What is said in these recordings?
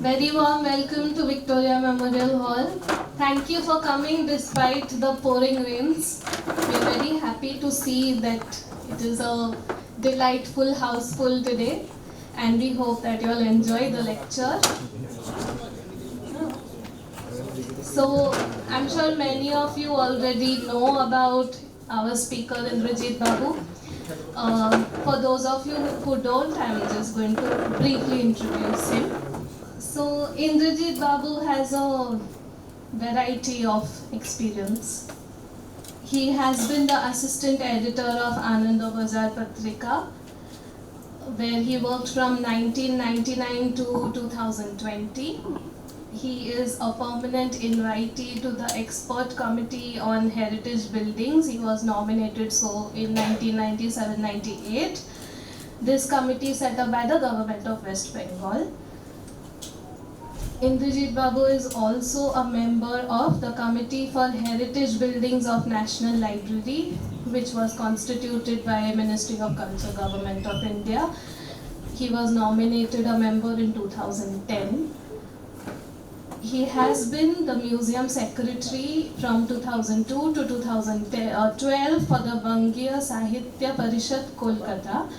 Very warm welcome to Victoria Memorial Hall. Thank you for coming despite the pouring rains. We are very happy to see that it is a delightful house full today, and we hope that you will enjoy the lecture. So, I'm sure many of you already know about our speaker Indrajit Babu. For those of you who don't, I'm just going to briefly introduce him. So, Indrajit Babu has a variety of experience. He has been the assistant editor of Ananda Bazar Patrika, where he worked from 1999 to 2020. He is a permanent invitee to the Expert Committee on Heritage Buildings. He was nominated so in 1997-98. This committee set up by the government of West Bengal. Indrajit Babu is also a member of the Committee for Heritage Buildings of National Library, which was constituted by Ministry of Culture, Government of India. He was nominated a member in 2010. He has been the museum secretary from 2002 to 2012 for the Bangiya Sahitya Parishad, Kolkata,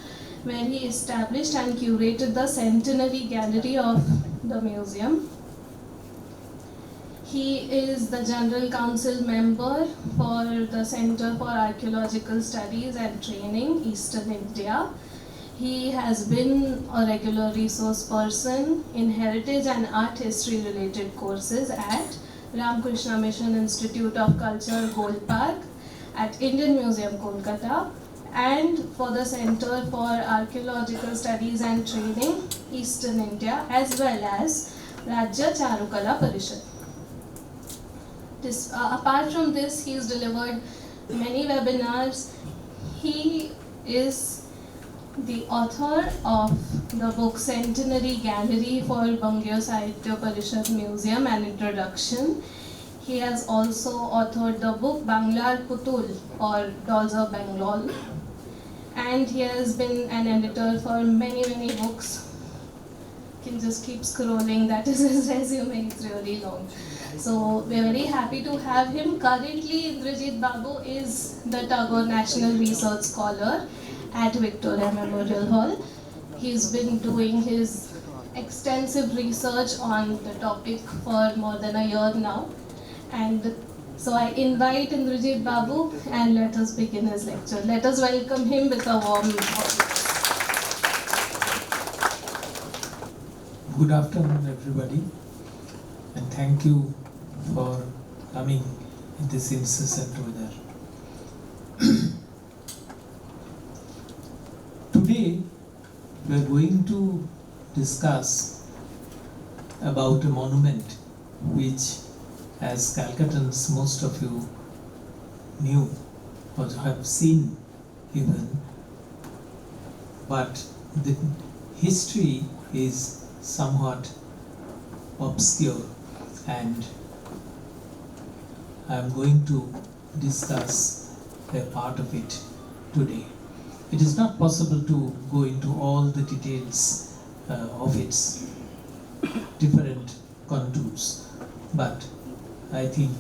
where he established and curated the centenary gallery of the museum. He is the General Council member for the Center for Archaeological Studies and Training, Eastern India. He has been a regular resource person in heritage and art history related courses at Ramakrishna Mission Institute of Culture, Gold Park, at Indian Museum, Kolkata, and for the Center for Archaeological Studies and Training, Eastern India, as well as Rajya Charukala Parishad. Apart from this, he has delivered many webinars. He is the author of the book Centenary Gallery for Bangiya Sahitya Parishad Museum, an introduction. He has also authored the book Banglar Putul, or Dolls of Bengal, and he has been an editor for many books. You can just keep scrolling, that is his resume, it's really long. So we're very happy to have him. Currently, Indrajit Babu is the Tagore National Research Scholar at Victoria Memorial Hall. He's been doing his extensive research on the topic for more than a year now. And so I invite Indrajit Babu and let us begin his lecture. Let us welcome him with a warm applause. Good afternoon, everybody, and thank you for coming in this incessant weather. Today, we are going to discuss about a monument which, as Calcuttans, most of you knew or have seen even, but the history is somewhat obscure, and I am going to discuss a part of it today. It is not possible to go into all the details of its different contours, but I think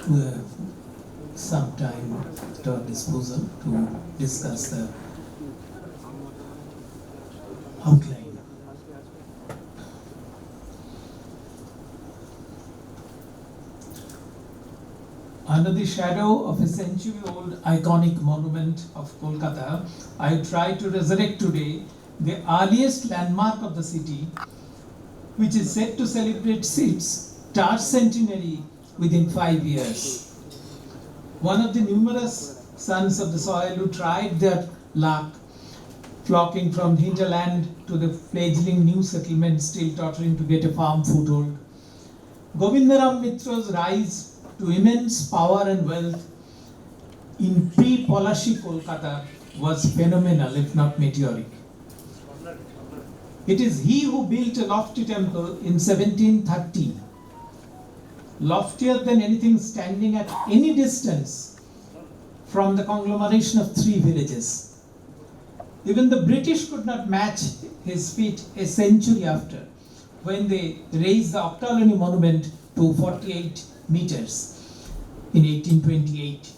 we have some time at our disposal to discuss the outline. Under the shadow of a century-old iconic monument of Kolkata, I try to resurrect today the earliest landmark of the city, which is set to celebrate its Taj centenary within 5 years. One of the numerous sons of the soil who tried their luck, flocking from hinterland to the fledgling new settlement still tottering to get a firm foothold. Govindaram Mitra's rise to immense power and wealth in pre-Polashi Kolkata was phenomenal, if not meteoric. It is he who built a lofty temple in 1730, loftier than anything standing at any distance from the conglomeration of 3 villages. Even the British could not match his feat a century after, when they raised the Octalani monument to 48 meters in 1828,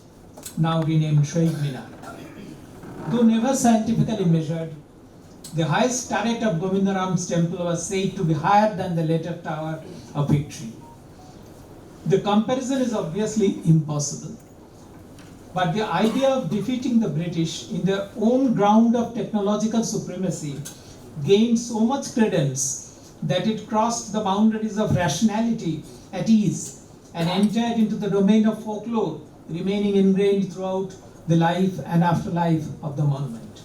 now renamed Shahid Minar. Though never scientifically measured, the highest turret of Govindaram's temple was said to be higher than the later Tower of Victory. The comparison is obviously impossible, but the idea of defeating the British in their own ground of technological supremacy gained so much credence that it crossed the boundaries of rationality at ease and entered into the domain of folklore, remaining ingrained throughout the life and afterlife of the monument.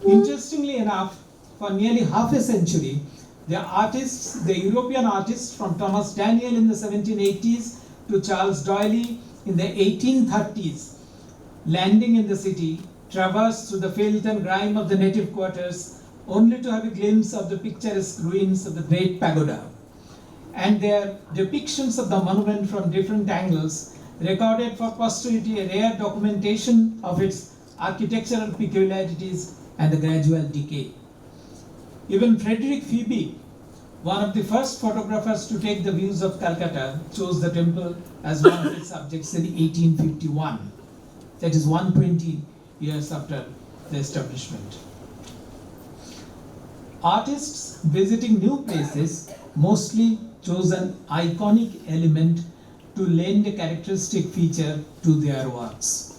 Interestingly enough, for nearly half a century, the European artists from Thomas Daniel in the 1780s to Charles Doyle in the 1830s, landing in the city, traversed through the filth and grime of the native quarters, only to have a glimpse of the picturesque ruins of the great pagoda. And their depictions of the monument from different angles recorded for posterity a rare documentation of its architectural peculiarities and the gradual decay. Even Frederick Phoebe, one of the first photographers to take the views of Calcutta, chose the temple as one of its subjects in 1851. That is 120 years after the establishment. Artists visiting new places mostly chose an iconic element to lend a characteristic feature to their works.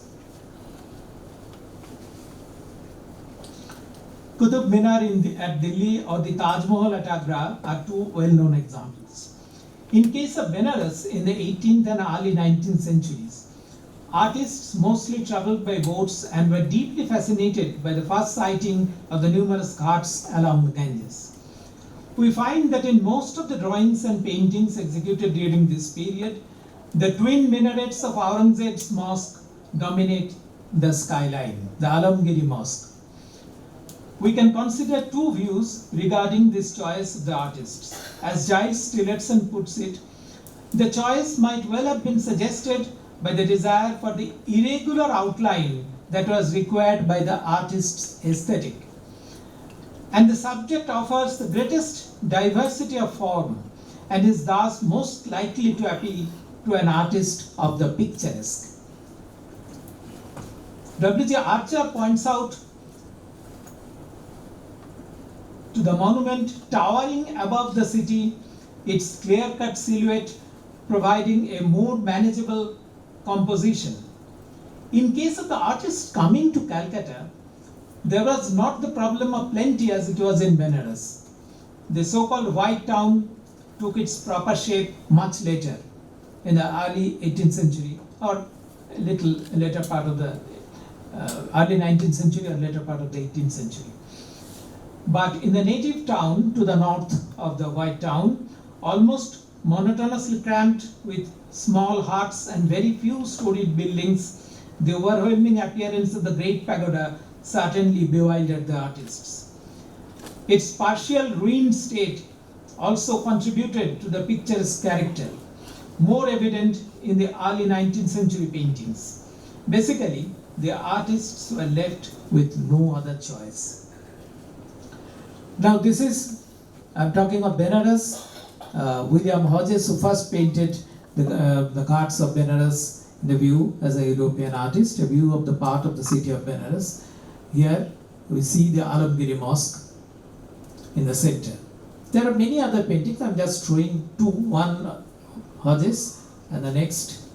Qutub Minar at Delhi or the Taj Mahal at Agra are two well-known examples. In case of Benares in the 18th and early 19th centuries, artists mostly traveled by boats and were deeply fascinated by the first sighting of the numerous ghats along the Ganges. We find that in most of the drawings and paintings executed during this period, the twin minarets of Aurangzeb's mosque dominate the skyline, the Alamgiri Mosque. We can consider two views regarding this choice of the artists. As Giles Tillotson puts it, the choice might well have been suggested by the desire for the irregular outline that was required by the artist's aesthetic. And the subject offers the greatest diversity of form and is thus most likely to appeal to an artist of the picturesque. W.J. Archer points out to the monument towering above the city, its clear-cut silhouette providing a more manageable composition. In case of the artists coming to Calcutta, there was not the problem of plenty as it was in Benares. The so-called White Town took its proper shape much later, in the early 18th century, or a little later part of the early 19th century or later part of the 18th century. But in the native town to the north of the White Town, almost monotonously cramped with small huts and very few storied buildings, the overwhelming appearance of the great pagoda certainly bewildered the artists. Its partial ruined state also contributed to the picturesque character, more evident in the early 19th century paintings. Basically, the artists were left with no other choice. Now this is, I'm talking of Benares, William Hodges, who first painted the ghats of Benares in the view as a European artist, a view of the part of the city of Benares. Here we see the Alamgiri Mosque in the center. There are many other paintings, I'm just showing two, one Hodges and the next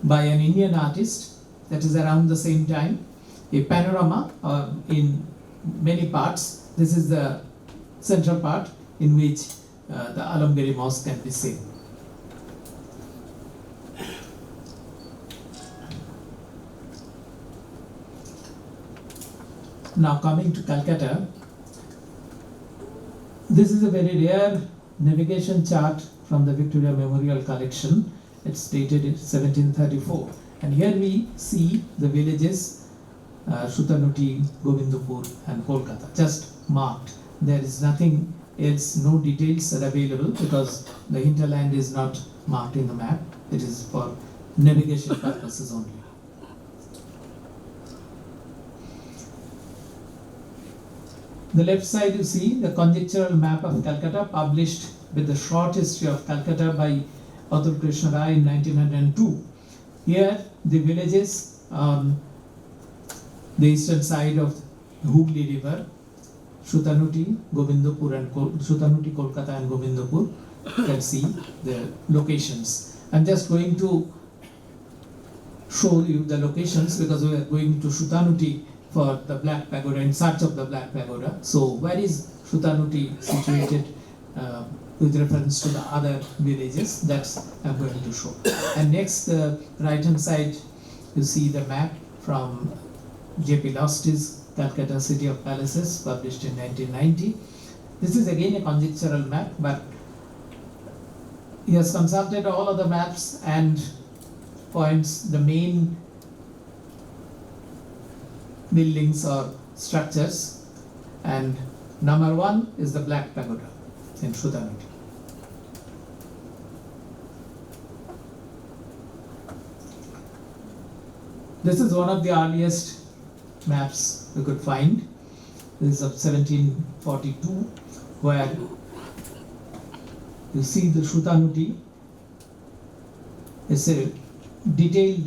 by an Indian artist that is around the same time, a panorama in many parts. This is the central part in which the Alamgiri Mosque can be seen. Now coming to Calcutta, this is a very rare navigation chart from the Victoria Memorial Collection. It's dated in 1734. And here we see the villages Shutanuti, Govindupur and Kolkata, just marked. There is nothing else, no details are available because the hinterland is not marked in the map. It is for navigation purposes only. The left side you see the conjectural map of Calcutta published with the short history of Calcutta by Atul Krishna Rai in 1902. Here the villages on the eastern side of the Hooghly River, Shutanuti, Govindapur and Shutanuti, Kolkata and Govindapur, you can see the locations. I'm just going to show you the locations because we are going to Shutanuti for the Black Pagoda, in search of the Black Pagoda. So where is Shutanuti situated with reference to the other villages? That's I'm going to show. And next, the right hand side, you see the map from J.P. Lost's Calcutta City of Palaces, published in 1990. This is again a conjectural map, but he has consulted all of the maps and points the main buildings or structures, and number 1 is the Black Pagoda in Shutanuti. This is one of the earliest maps we could find. This is of 1742, where you see the Shutanuti. It's a detailed,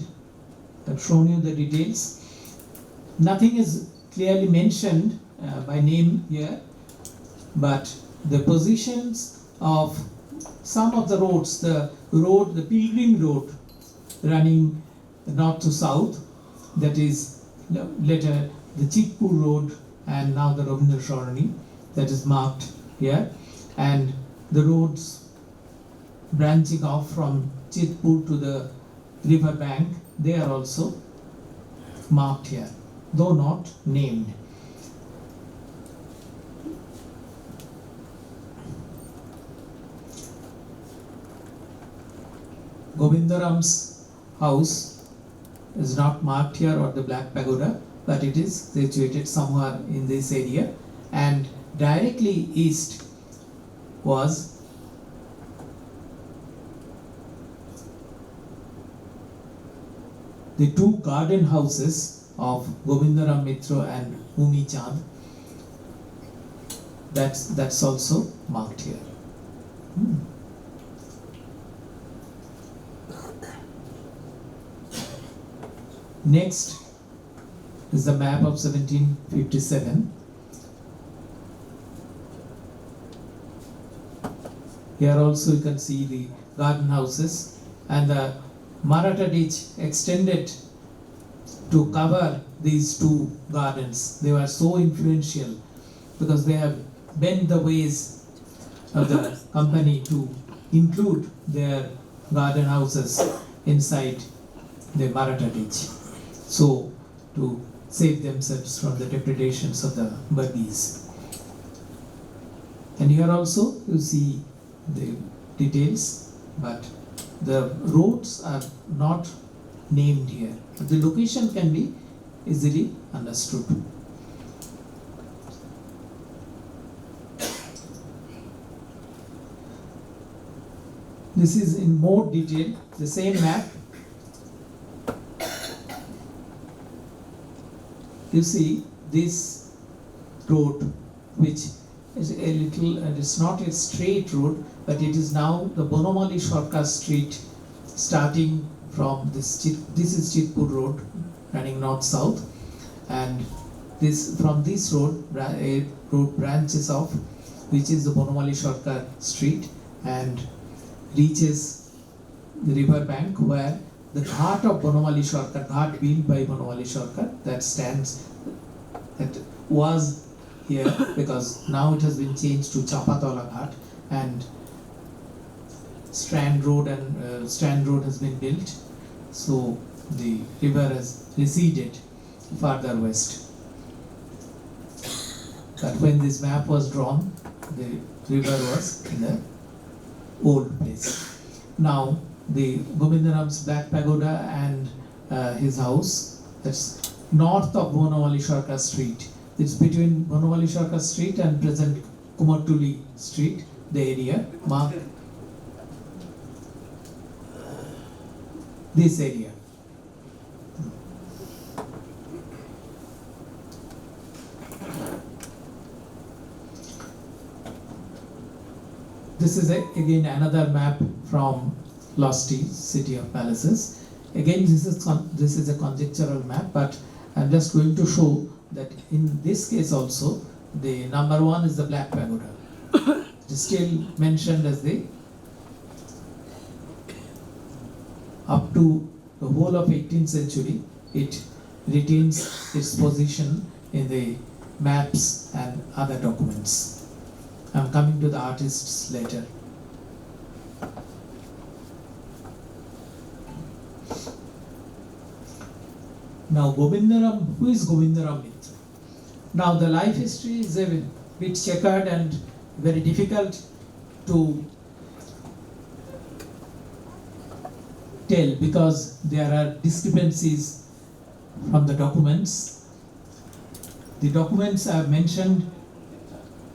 I've shown you the details. Nothing is clearly mentioned by name here, but the positions of some of the roads, the pilgrim road running north to south, that is later the Chitpur road and now the Rabindra Sarani, that is marked here, and the roads branching off from Chitpur to the river bank, they are also marked here, though not named. Govindaram's house is not marked here, or the Black Pagoda, but it is situated somewhere in this area, and directly east was the 2 garden houses of Govindaram Mitra and Umi Chand. That's also marked here. Next is the map of 1757. Here also you can see the garden houses, and the Maratha ditch extended to cover these 2 gardens. They were so influential because they have bent the ways of the company to include their garden houses inside the Maratha ditch, so to save themselves from the depredations of the Burmese. And here also you see the details, but the roads are not named here. The location can be easily understood. This is in more detail, the same map. You see this road, which is a little, and it's not a straight road, but it is now the Bonamali Sharka Street, starting from this is Chitpur Road, running north-south, and from this road, a road branches off, which is the Bonamali Sharka Street, and reaches the river bank where the ghat of Bonamali Sharkar, ghat built by Bonamali Sharkar, that was here because now it has been changed to Chapatola Ghat, and Strand Road has been built, so the river has receded farther west. But when this map was drawn, the river was in the old place. Now the Govindaram's Black Pagoda and his house, that's north of Bonamali Sharka Street. It's between Bonamali Sharka Street and present Kumartuli Street, the area marked this area. this is again another map from Losty, City of Palaces. Again, this is a conjectural map, but I'm just going to show that in this case also, the number 1 is the Black Pagoda. It is still mentioned as the, up to the whole of 18th century, it retains its position in the maps and other documents. I'm coming to the artists later. Now Govindaram, who is Govindaram Mitra? Now the life history is a bit checkered and very difficult to tell because there are discrepancies from the documents. The documents I have mentioned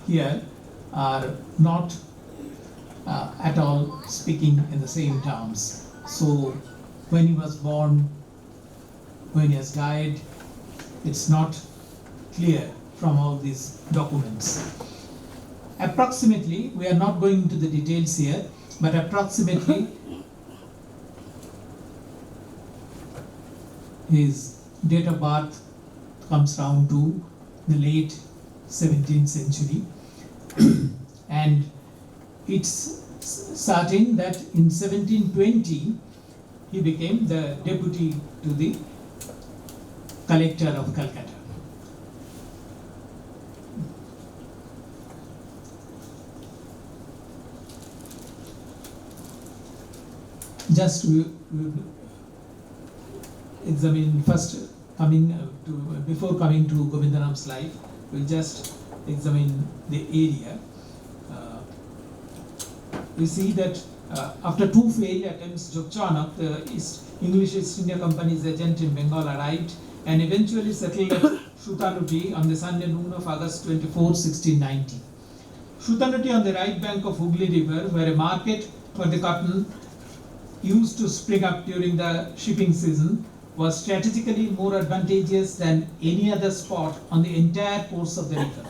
here are not at all speaking in the same terms. So when he was born, when he has died, it's not clear from all these documents. Approximately, we are not going into the details here, but approximately his date of birth comes down to the late 17th century. And it's certain that in 1720 he became the deputy to the collector of Calcutta. Just we examine first, before coming to Govindaram's life, we'll just examine the area. We see that after 2 failed attempts, Chanak, the English East India Company's agent in Bengal, arrived and eventually settled at Shutanuti on the Sunday noon of August 24, 1690. Shutanuti, on the right bank of Hooghly River, where a market for the cotton used to spring up during the shipping season, was strategically more advantageous than any other spot on the entire course of the river.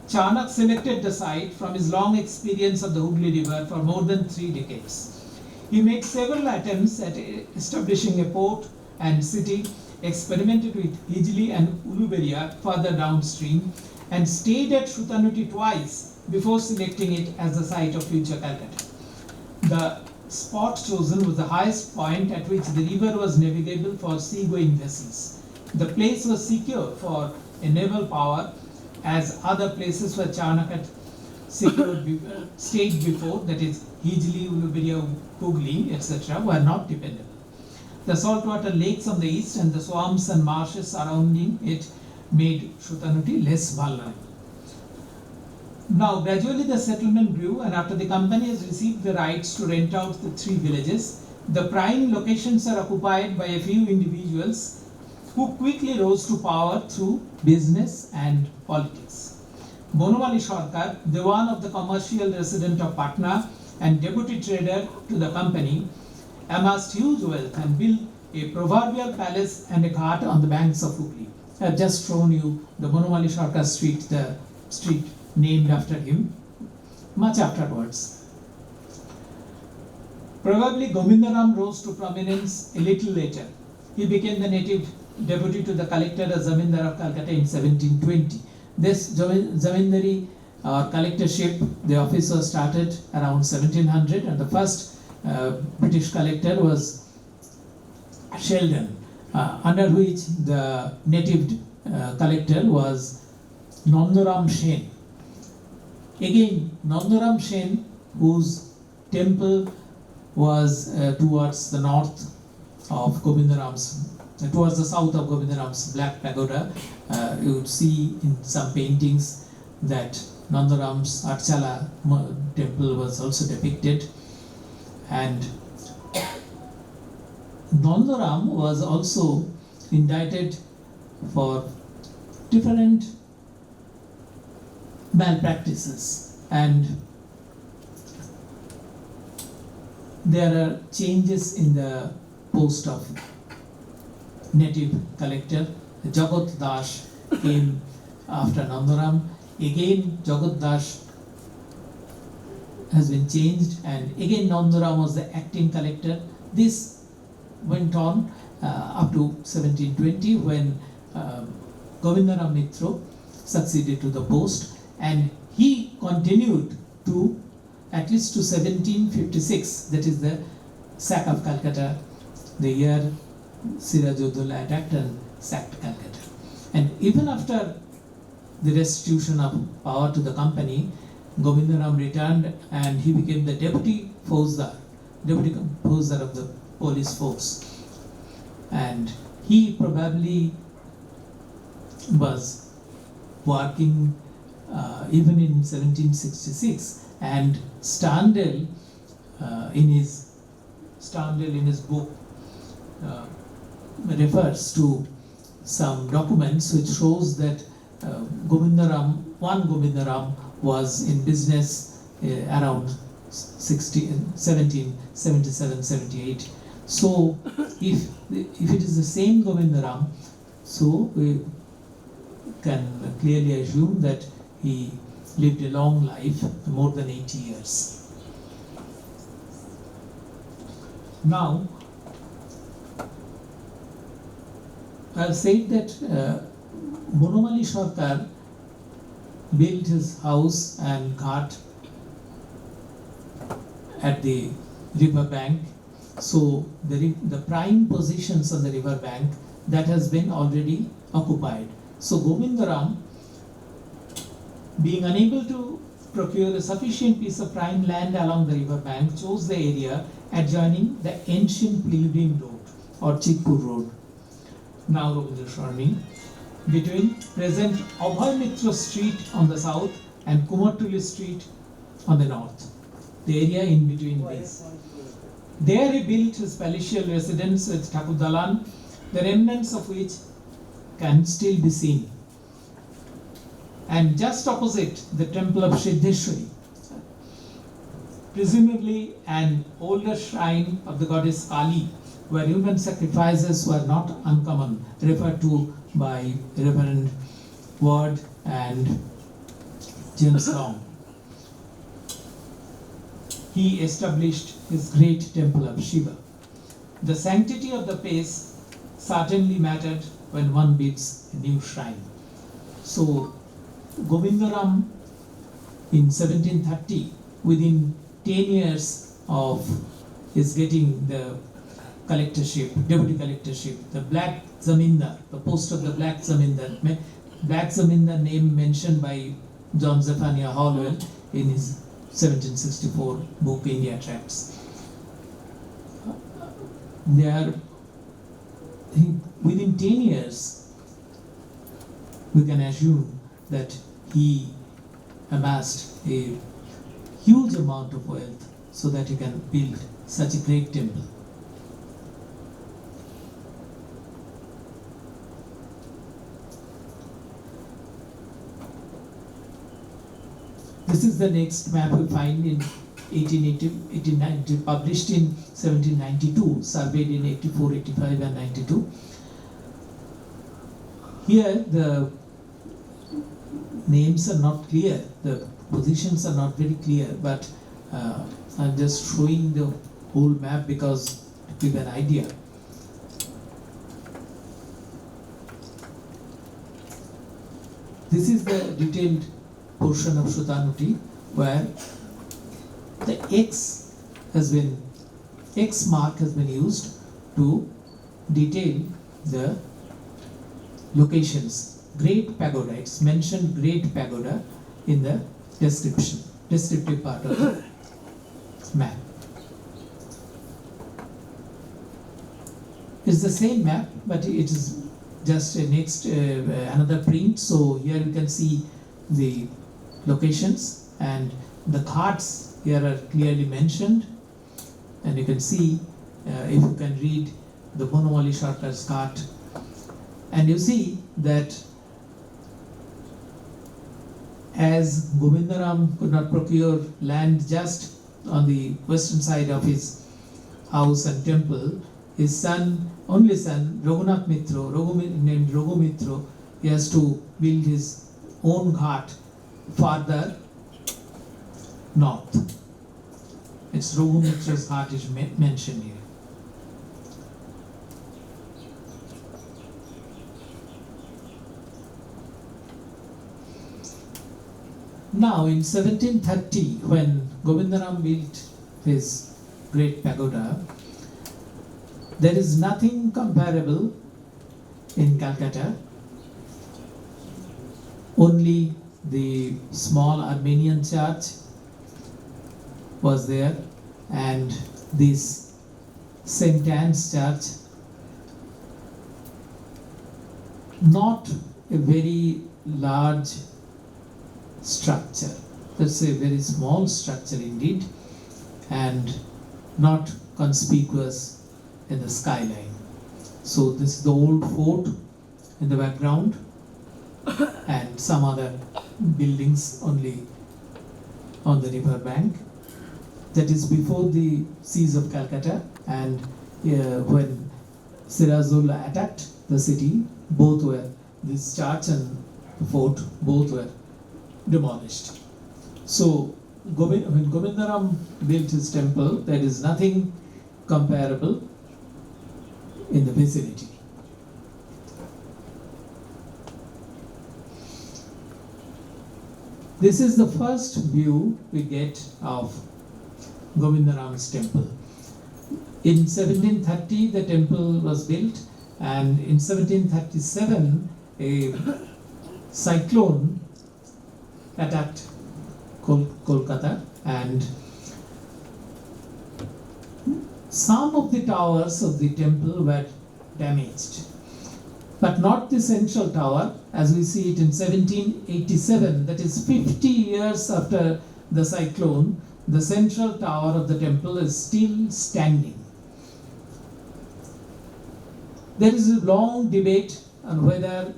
Chanak selected the site from his long experience of the Hooghly River for more than 3 decades. He made several attempts at establishing a port and city, experimented with Hijli and Uluberia further downstream, and stayed at Shutanuti twice before selecting it as the site of future Calcutta. The spot chosen was the highest point at which the river was navigable for sea-going vessels. The place was secure for a naval power, as other places where Chanak had stayed before, that is Hijli, Uluberia, Hooghly, etc., were not dependable. The saltwater lakes on the east and the swamps and marshes surrounding it made Shutanuti less vulnerable. Now, gradually the settlement grew, and after the company has received the rights to rent out the 3 villages, the prime locations are occupied by a few individuals who quickly rose to power through business and politics. Bonumali Sarkar, the one of the commercial resident of Patna and deputy trader to the company, amassed huge wealth and built a proverbial palace and a ghat on the banks of Hooghly. I have just shown you the Bonumali Sarkar street, the street named after him, much afterwards. Probably Govindaram rose to prominence a little later. He became the native deputy to the collector as Zamindar of Calcutta in 1720. This Zamindari or collectorship, the office was started around 1700, and the first British collector was Sheldon, under which the native collector was Nandaram Sen. Again, Nandaram Sen, whose temple was towards the north of Govindaram's, towards the south of Govindaram's Black Pagoda. You would see in some paintings that Nandaram's Archala temple was also depicted. And Nandaram was also indicted for different malpractices, and there are changes in the post of native collector. Jagat Das came after Nandaram. Again, Jagat Das has been changed, and again Nandaram was the acting collector. This went on up to 1720 when Govindaram Mitra succeeded to the post, and he continued to at least to 1756, that is the sack of Calcutta, the year Siraj-ud-Dowla attacked and sacked Calcutta. And even after the restitution of power to the company, Govindaram returned and he became the deputy Fauzdar of the police force. And he probably was working even in 1766, and Standel in his book refers to some documents which shows that Govindaram was in business around 1777-78. So if it is the same Govindaram, so we can clearly assume that he lived a long life, more than 80 years. Now, I have said that Bonamali Sarkar built his house and ghat at the river bank. So the prime positions on the river bank, that has been already occupied. So Govindaram, being unable to procure a sufficient piece of prime land along the river bank, chose the area adjoining the ancient Pilgrim Road or Chikpur Road, now Ravindra Sarni, between present Abhay Mitra Street on the south and Kumartuli Street on the north. The area in between these. There he built his palatial residence with Thakur Dalan, the remnants of which can still be seen. And just opposite the temple of Siddheshwari, presumably an older shrine of the goddess Kali, where human sacrifices were not uncommon, referred to by Reverend Ward and James Long. He established his great temple of Shiva. The sanctity of the place certainly mattered when one builds a new shrine. So Govindaram in 1730, within 10 years of his getting the collectorship, deputy collectorship, the Black Zamindar, the post of the Black Zamindar name mentioned by John Zephaniah Hallwell in his 1764 book India Tracts. Within 10 years, we can assume that he amassed a huge amount of wealth so that he can build such a great temple. This is the next map we find in 1890, published in 1792, surveyed in 84, 85 and 92. Here the names are not clear, the positions are not very clear, but I'm just showing the whole map because to give an idea. This is the detailed portion of Shutanuti where the X mark has been used to detail the locations. Great Pagoda, it's mentioned Great Pagoda in the descriptive part of the map. It's the same map, but it is just another print. So here you can see the locations, and the ghats here are clearly mentioned, and you can see if you can read the Bonamali Sarkar's ghat, and you see that as Govindaram could not procure land just on the western side of his house and temple, his only son, Raghunath Mitra, named Raghu Mitra, he has to build his own ghat farther north. its Raghunath's heart is mentioned here. Now in 1730, when Govindaram built his great pagoda, there is nothing comparable in Calcutta. Only the small Armenian church was there, and this St. Anne's church, not a very large structure. That's a very small structure indeed, and not conspicuous in the skyline. So this is the old fort in the background, and some other buildings only on the river bank. That is before the siege of Calcutta, and when Sirajullah attacked the city, both were, this church and the fort, both were demolished. So when Govindaram built his temple, there is nothing comparable in the vicinity. This is the first view we get of Govindaram's temple. In 1730 the temple was built, and in 1737 a cyclone attacked Kolkata, and some of the towers of the temple were damaged, but not the central tower as we see it in 1787, that is 50 years after the cyclone. The central tower of the temple is still standing. There is a long debate on whether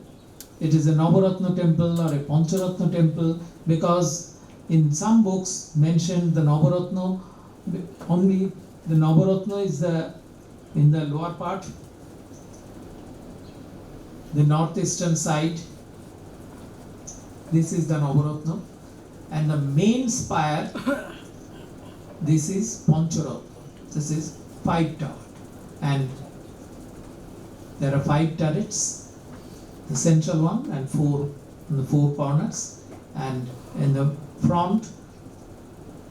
it is a Navaratna temple or a Pancharatna temple, because in some books mentioned the Navaratna, only the Navaratna is in the lower part, the northeastern side. This is the Navaratna, and the main spire, this is Pancharatna. This is 5 tower, and there are 5 turrets, the central one and 4 in the 4 corners, and in the front,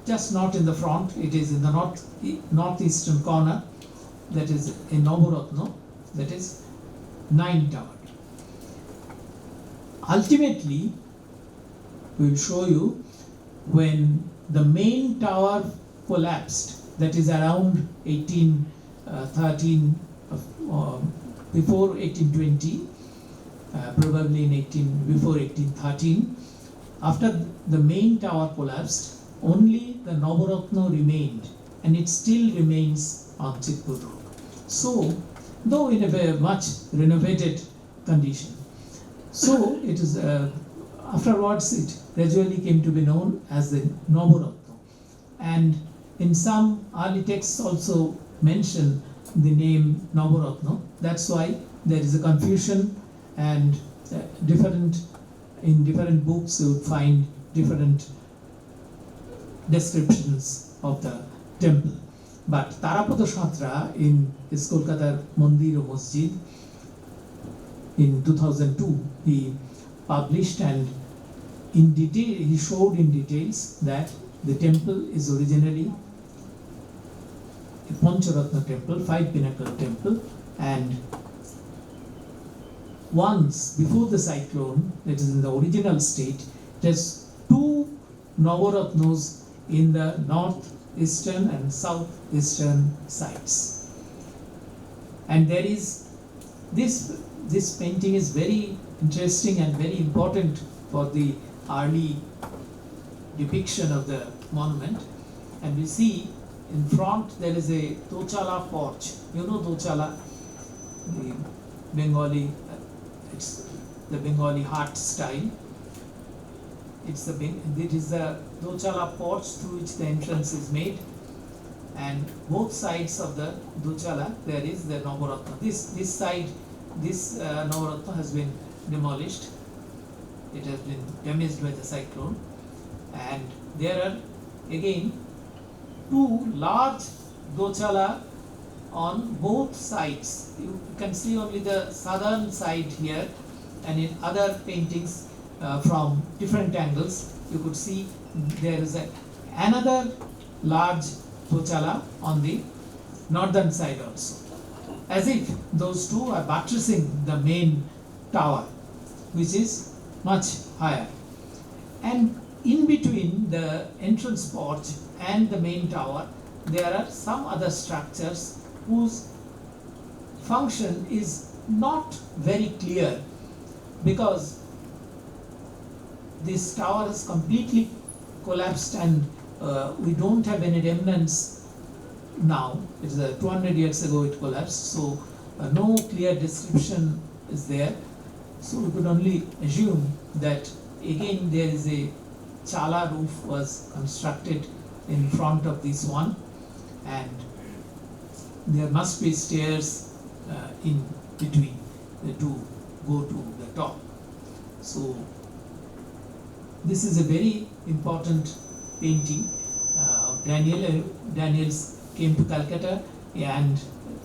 just not in the front, it is in the northeastern corner, that is in Navaratna, that is 9 tower. Ultimately, we will show you when the main tower collapsed, that is around 1813, before 1820, probably before 1813. After the main tower collapsed, only the Navaratna remained, and it still remains on Chitpur Road. So, though in a very much renovated condition. So it is afterwards it gradually came to be known as the Navaratna, and in some early texts also mention the name Navaratna. That's why there is a confusion, and in different books you would find different descriptions of the temple. But Tarapada Shatra in his Kolkata Mandir or Masjid in 2002 he published, and in detail he showed in details that the temple is originally a Pancharatna temple, 5 pinnacle temple, and once before the cyclone, that is in the original state, it has 2 Navaratnas in the northeastern and southeastern sides. And there is this painting is very interesting and very important for the early depiction of the monument. And we see in front there is a Dochala porch. You know Dochala, the Bengali, it's the Bengali hut style. It is the Dochala porch through which the entrance is made, and both sides of the Dochala there is the Navaratna. This side, this Navaratna has been demolished. It has been damaged by the cyclone, and there are again two large gochala on both sides. You can see only the southern side here, and in other paintings from different angles you could see there is another large gochala on the northern side also, as if those two are buttressing the main tower, which is much higher. And in between the entrance porch and the main tower, there are some other structures whose function is not very clear, because this tower is completely collapsed and we don't have any remnants now. It is 200 years ago it collapsed, so no clear description is there. So we could only assume that again there is a chala roof was constructed in front of this one, and there must be stairs in between to go to the top. So this is a very important painting. Daniels came to Calcutta, and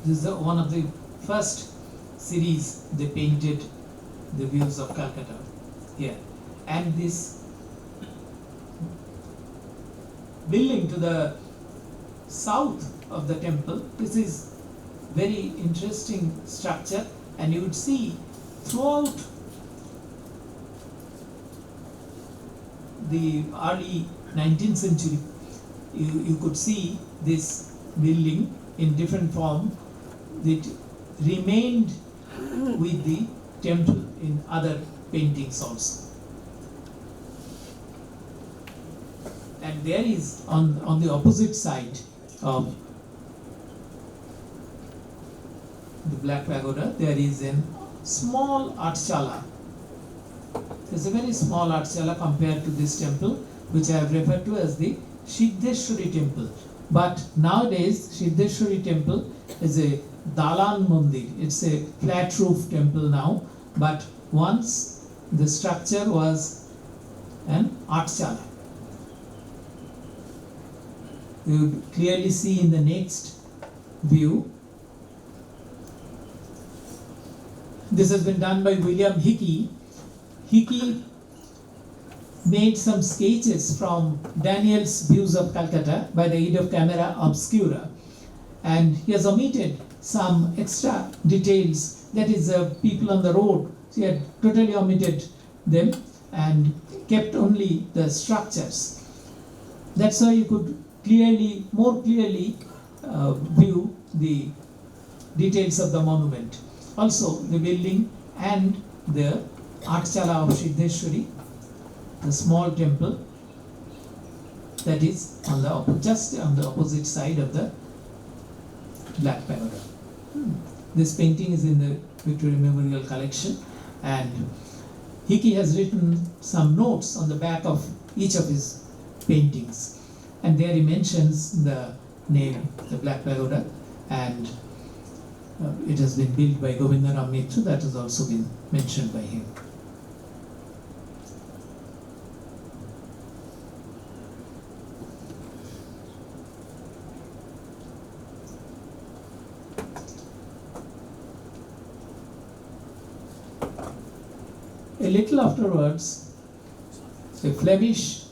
this is one of the first series they painted the views of Calcutta here. And this building to the south of the temple, this is very interesting structure, and you would see throughout the early 19th century you could see this building in different form that remained with the temple in other paintings also. And there is on the opposite side of the Black Pagoda, there is a small artchala. There's a very small artchala compared to this temple, which I have referred to as the Shri temple. But nowadays, Shri temple is a Dalan Mandir. It's a flat roof temple now, but once the structure was an artchala. You would clearly see in the next view. This has been done by William Hickey. Hickey made some sketches from Daniel's views of Calcutta by the aid of camera obscura, and he has omitted some extra details, that is people on the road. He had totally omitted them and kept only the structures. That's why you could more clearly view the details of the monument. Also the building and the artchala of Siddheshwari, the small temple that is on the just on the opposite side of the Black Pagoda. This painting is in the Victoria Memorial Collection, and Hickey has written some notes on the back of each of his paintings, and there he mentions the name, the Black Pagoda, and it has been built by Govindaram Mitra. That has also been mentioned by him. A little afterwards, a Flemish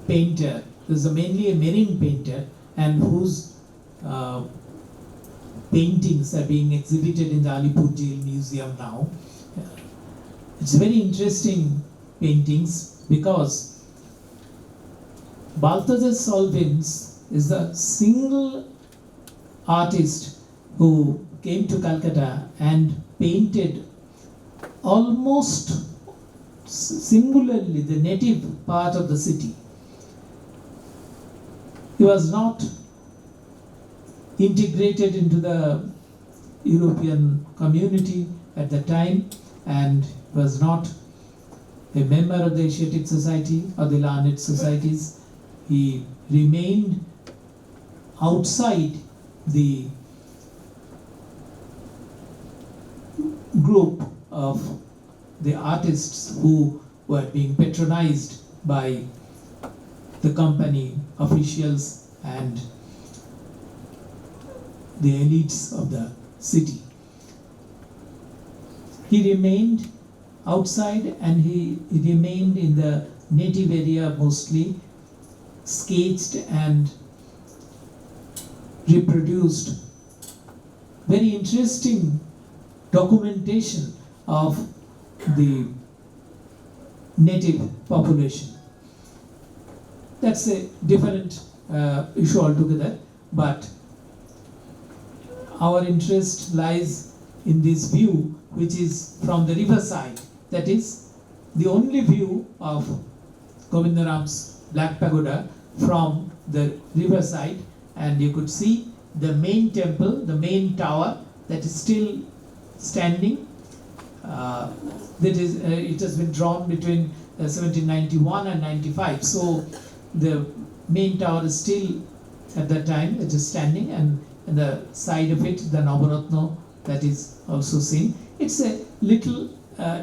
painter, this is mainly a marine painter, and whose paintings are being exhibited in the Alipur Jail Museum now. It's very interesting paintings because Balthazar Solvins is the single artist who came to Calcutta and painted almost singularly the native part of the city. He was not integrated into the European community at the time, and was not a member of the Asiatic Society or the learned societies. He remained outside the group of the artists who were being patronized by the company officials and the elites of the city. He remained outside and he remained in the native area mostly, sketched and reproduced very interesting documentation of the native population. That's a different issue altogether, but our interest lies in this view, which is from the riverside. That is the only view of Govindaram's Black Pagoda from the riverside, and you could see the main temple, the main tower that is still standing. It has been drawn between 1791 and 95. So the main tower is still at that time, it is standing, and on the side of it, the Navaratna that is also seen. It's a little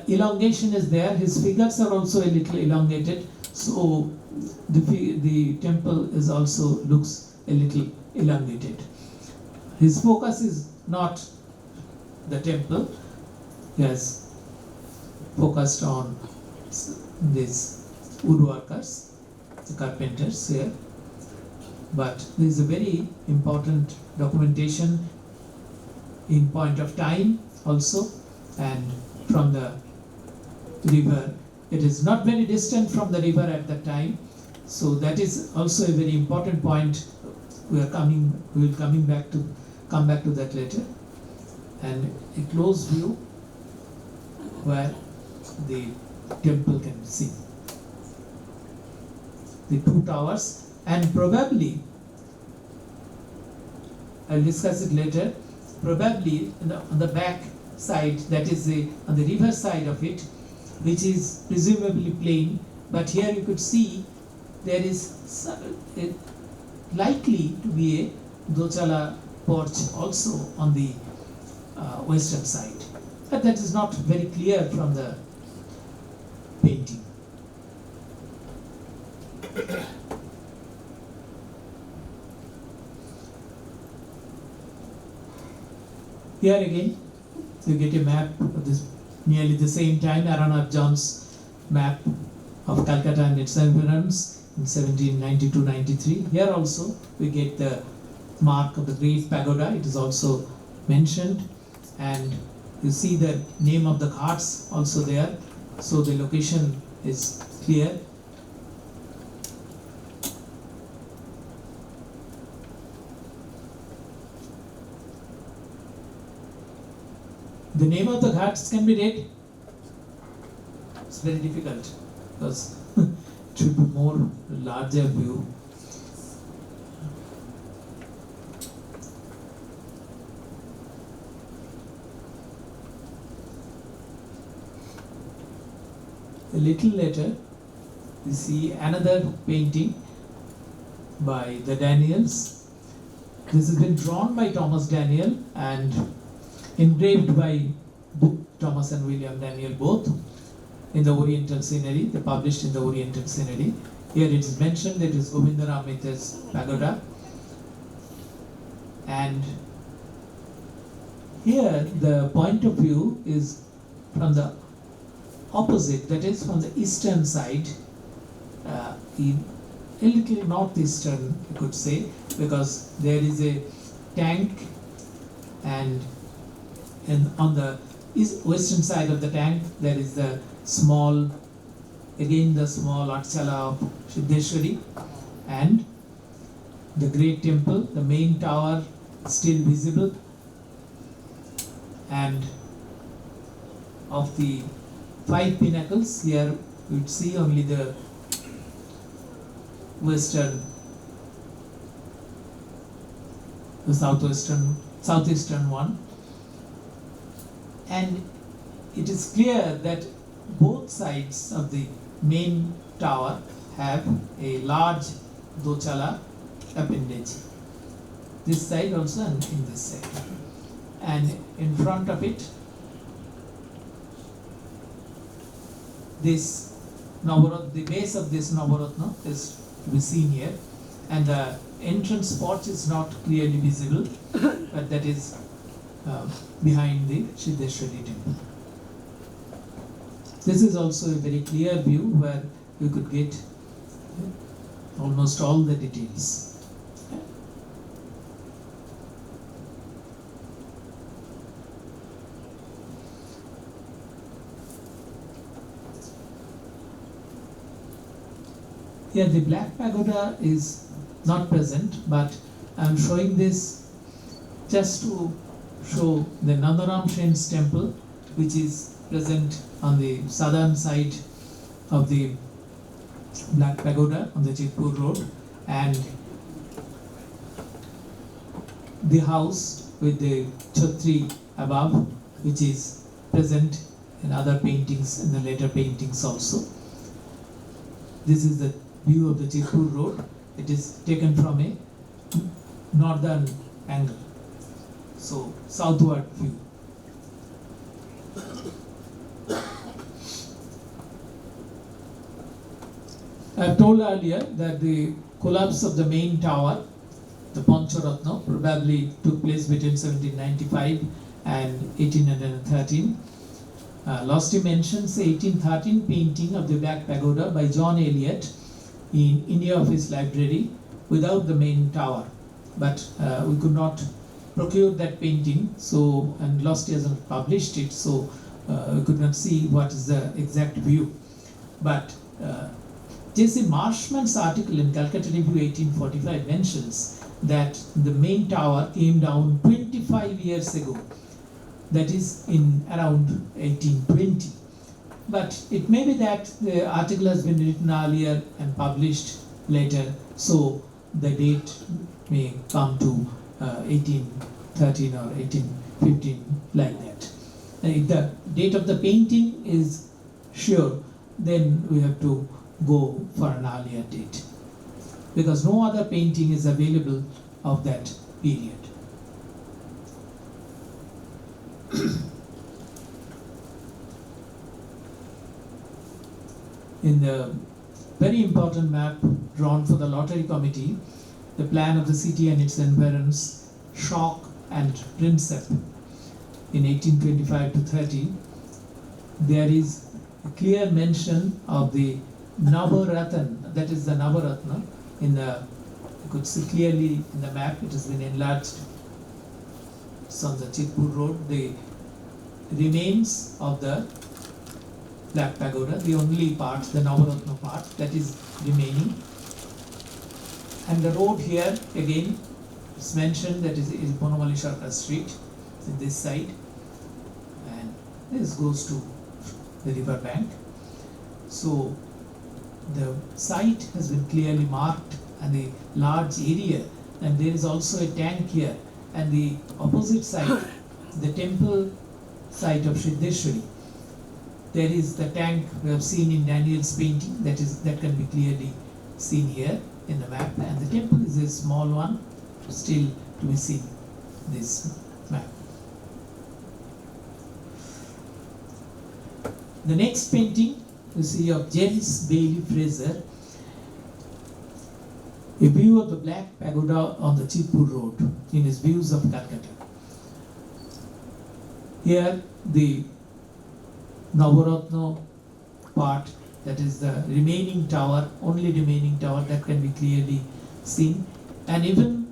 elongation is there. His figures are also a little elongated. So the temple is also looks a little elongated. His focus is not the temple. He has focused on these woodworkers, the carpenters here. But there is a very important documentation in point of time also, and from the river. It is not very distant from the river at that time. So that is also a very important point. We will come back to that later. And a close view where the temple can be seen. The two towers, and probably, I'll discuss it later, probably on the back side, that is on the river side of it, which is presumably plain, but here you could see there is likely to be a dochala porch also on the western side. But that is not very clear from the painting. Here again, you get a map of this nearly the same time, Aranath John's map of Calcutta and its environs in 1792-93. Here also we get the mark of the Great Pagoda. It is also mentioned, and you see the name of the ghats also there, so the location is clear. The name of the ghats can be read. It's very difficult because it should be more larger view. A little later, we see another painting by the Daniels. This has been drawn by Thomas Daniel and engraved by Thomas and William Daniel both in the Oriental Scenery. They published in the Oriental Scenery. Here it is mentioned that it is Govindaram Mita's Pagoda. And here the point of view is from the opposite, that is from the eastern side, in a little northeastern, you could say, because there is a tank, and on the western side of the tank there is the small Archala of Siddheshwari, and the great temple, the main tower still visible, and of the 5 pinnacles, here you would see only the southeastern one. And it is clear that both sides of the main tower have a large dochala appendage. This side also and in this side. And in front of it, the base of this Navaratna is to be seen here, and the entrance porch is not clearly visible, but that is behind the Siddheshwari temple. This is also a very clear view where you could get almost all the details. Here the black pagoda is not present, but I am showing this just to show the Nandaram Shen's temple, which is present on the southern side of the Black Pagoda on the Jitpur road, and the house with the Chaudhuri above, which is present in other paintings, in the later paintings also. This is the view of the Jitpur road. It is taken from a northern angle, so southward view. I have told earlier that the collapse of the main tower, the Pancharatna, probably took place between 1795 and 1813. Losty mentions the 1813 painting of the Black Pagoda by John Eliot in India Office Library without the main tower, but we could not procure that painting, so, and Losty hasn't published it, so we could not see what is the exact view. But J.C. Marshman's article in Calcutta Review 1845 mentions that the main tower came down 25 years ago, that is in around 1820. But it may be that the article has been written earlier and published later, so the date may come to 1813 or 1815, like that. And if the date of the painting is sure, then we have to go for an earlier date, because no other painting is available of that period. In the very important map drawn for the lottery committee, the plan of the city and its environs, Shock and Prinsep, in 1825 to 30, there is a clear mention of the Navaratna, that is the Navaratna, in the, you could see clearly in the map, it has been enlarged. It's on the Jitpur road, the remains of the Black Pagoda, the only part, the Navaratna part, that is remaining. And the road here, again, it's mentioned that is Bonamali Sharkar Street, in this side. And this goes to the river bank. So the site has been clearly marked, and a large area, and there is also a tank here, and the opposite side, the temple site of Siddheshwari, there is the tank we have seen in Daniel's painting, that can be clearly seen here in the map, and the temple is a small one, still to be seen in this map. The next painting you see of James Bailey Fraser, a view of the Black Pagoda on the Jitpur road in his views of Calcutta. Here the Navaratna part, that is the remaining tower, only remaining tower that can be clearly seen, and even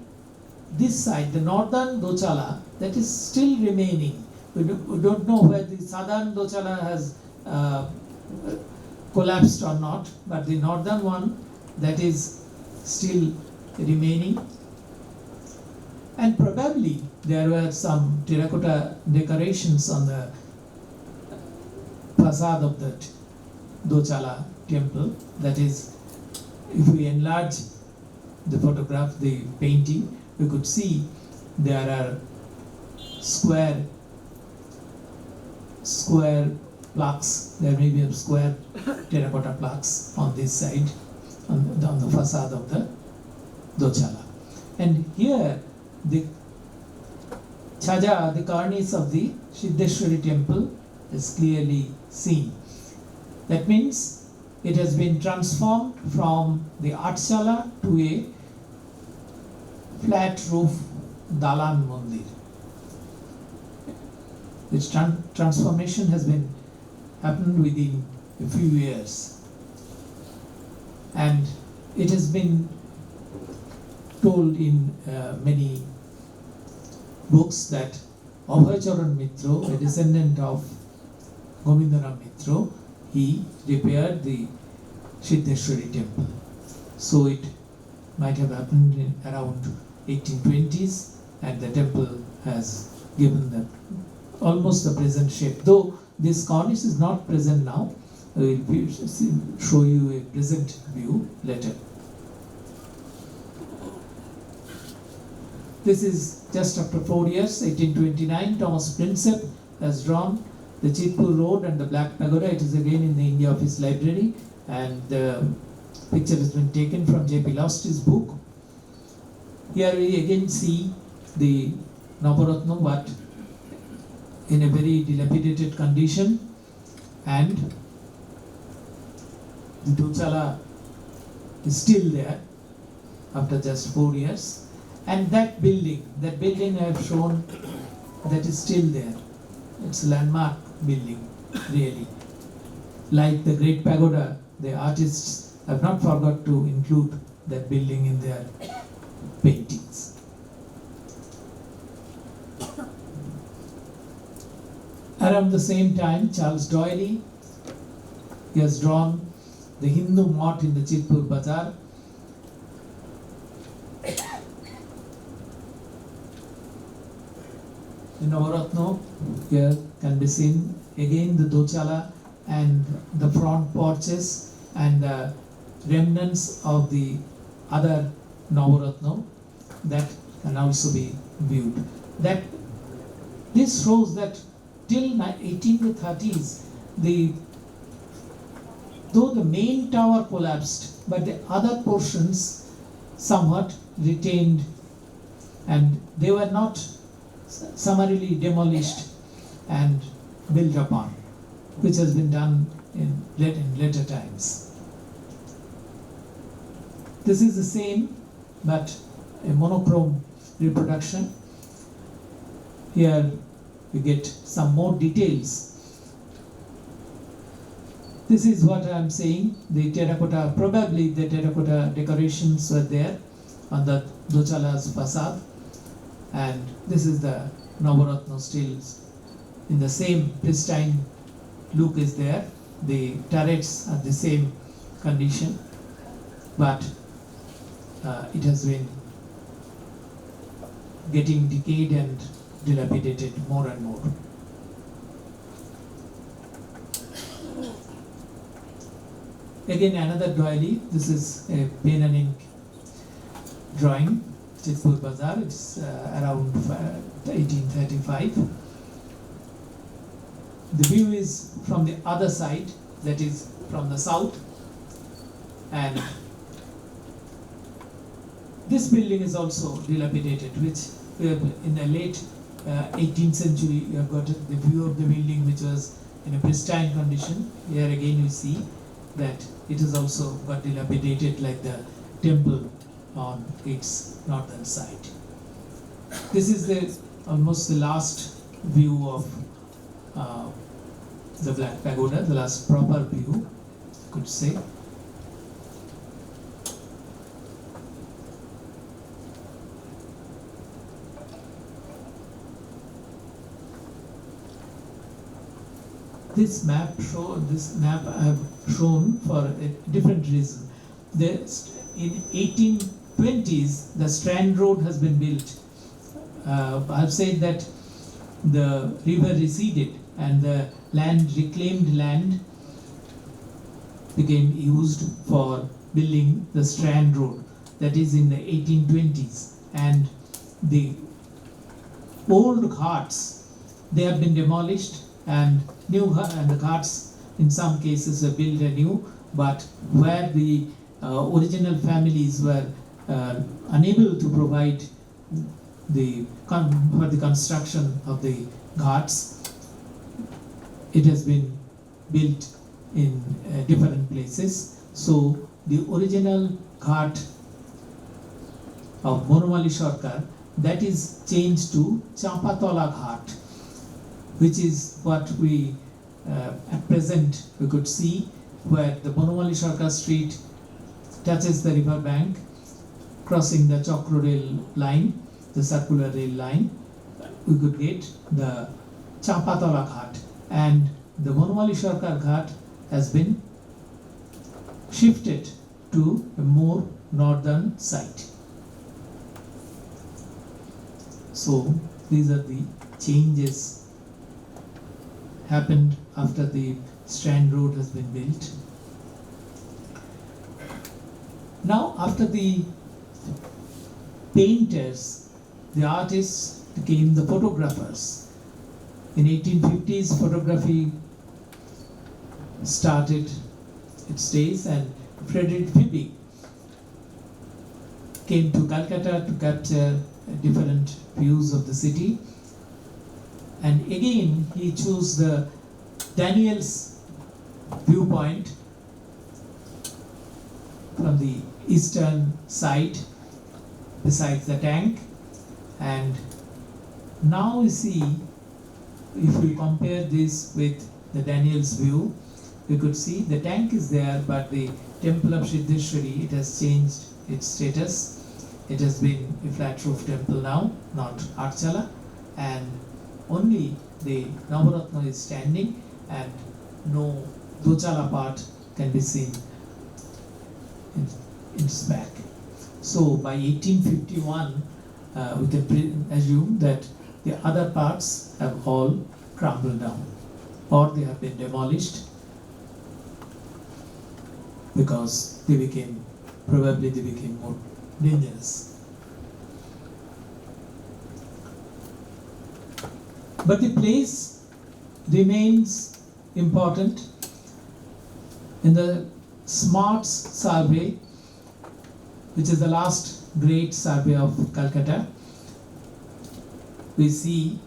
this side, the northern Dochala, that is still remaining. We don't know whether the southern Dochala has collapsed or not, but the northern one, that is still remaining. And probably there were some terracotta decorations on the facade of that Dochala temple. That is, if we enlarge the photograph, the painting, we could see there are square plaques. There may be square terracotta plaques on this side, on the facade of the Dochala. And here the Chaja, the cornice of the Siddheshwari temple, is clearly seen. That means it has been transformed from the Artshala to a flat roof Dalan Mandir. Its transformation has been happened within a few years, and it has been told in many books that Abhaycharan Mitro, a descendant of Govindaram Mitro, he repaired the Siddheshwari temple. So it might have happened in around 1820s, and the temple has given the almost the present shape. Though this cornice is not present now, I will show you a present view later. This is just after 4 years, 1829, Thomas Prinsep has drawn the Chitpur Road and the Black Pagoda. It is again in the India Office Library, and the picture has been taken from J.P. Lost's book. Here we again see the Navaratna, but in a very dilapidated condition, and the Dochala is still there after just 4 years. And that building I have shown, that is still there. It's a landmark building, really. Like the Great Pagoda, the artists have not forgot to include that building in their paintings. Around the same time, Charles Doyle, he has drawn the Hindu mott in the Chitpur Bazaar. The Navaratna here can be seen. Again the Dochala and the front porches and the remnants of the other Navaratna that can also be viewed. That this shows that till 1830s, though the main tower collapsed, but the other portions somewhat retained, and they were not summarily demolished and built upon, which has been done in later times. This is the same, but a monochrome reproduction. Here you get some more details. This is what I am saying. The terracotta, probably the terracotta decorations were there on the Dochala's facade. And this is the Navaratna still in the same pristine look is there. The turrets are the same condition, but it has been getting decayed and dilapidated more and more. Again another doily. This is a pen and ink drawing. Chitpur Bazaar, it's around 1835. The view is from the other side, that is from the south, and this building is also dilapidated, which in the late 18th century you have got the view of the building which was in a pristine condition. Here again you see that it has also got dilapidated like the temple on its northern side. This is almost the last view of the Black Pagoda, the last proper view, I could say. This map I have shown for a different reason. In 1820s, the Strand Road has been built. I have said that the river receded and the reclaimed land became used for building the Strand Road. That is in the 1820s, and the old ghats, they have been demolished, and the ghats in some cases were built anew, but where the original families were unable to provide for the construction of the ghats, it has been built in different places. So the original ghat of Bonamali Sarkar, that is changed to Champatola Ghat, which is what we at present we could see, where the Bonamali Sarkar street touches the river bank, crossing the Chakra rail line, the circular rail line. We could get the Champatola Ghat, and the Bonamali Sarkar Ghat has been shifted to a more northern site. So these are the changes happened after the Strand Road has been built. Now after the painters, the artists became the photographers. In 1850s, photography started its days, and Frederick Fiebig came to Calcutta to capture different views of the city. And again, he chose the Daniel's viewpoint from the eastern side, besides the tank. And now you see, if we compare this with the Daniel's view, we could see the tank is there, but the temple of Siddheshwari, it has changed its status. It has been a flat roof temple now, not Archala, and only the Navaratna is standing, and no Dochala part can be seen in its back. So by 1851, we can assume that the other parts have all crumbled down, or they have been demolished, because they became more dangerous. But the place remains important. In the SMARTS survey, which is the last great survey of Calcutta, we see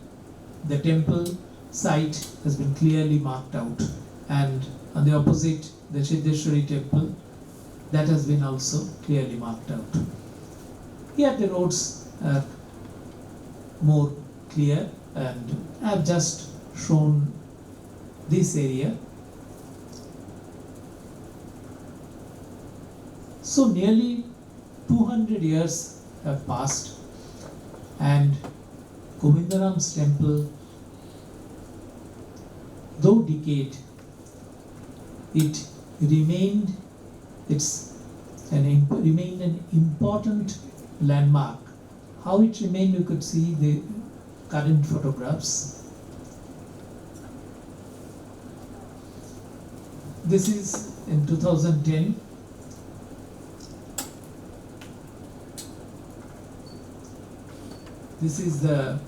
the temple site has been clearly marked out, and on the opposite, the Siddheshwari temple, that has been also clearly marked out. Here the roads are more clear, and I have just shown this area. So nearly 200 years have passed, and Govindaram's temple, though decayed, it remained remained an important landmark. How it remained, you could see the current photographs. This is in 2010. This is the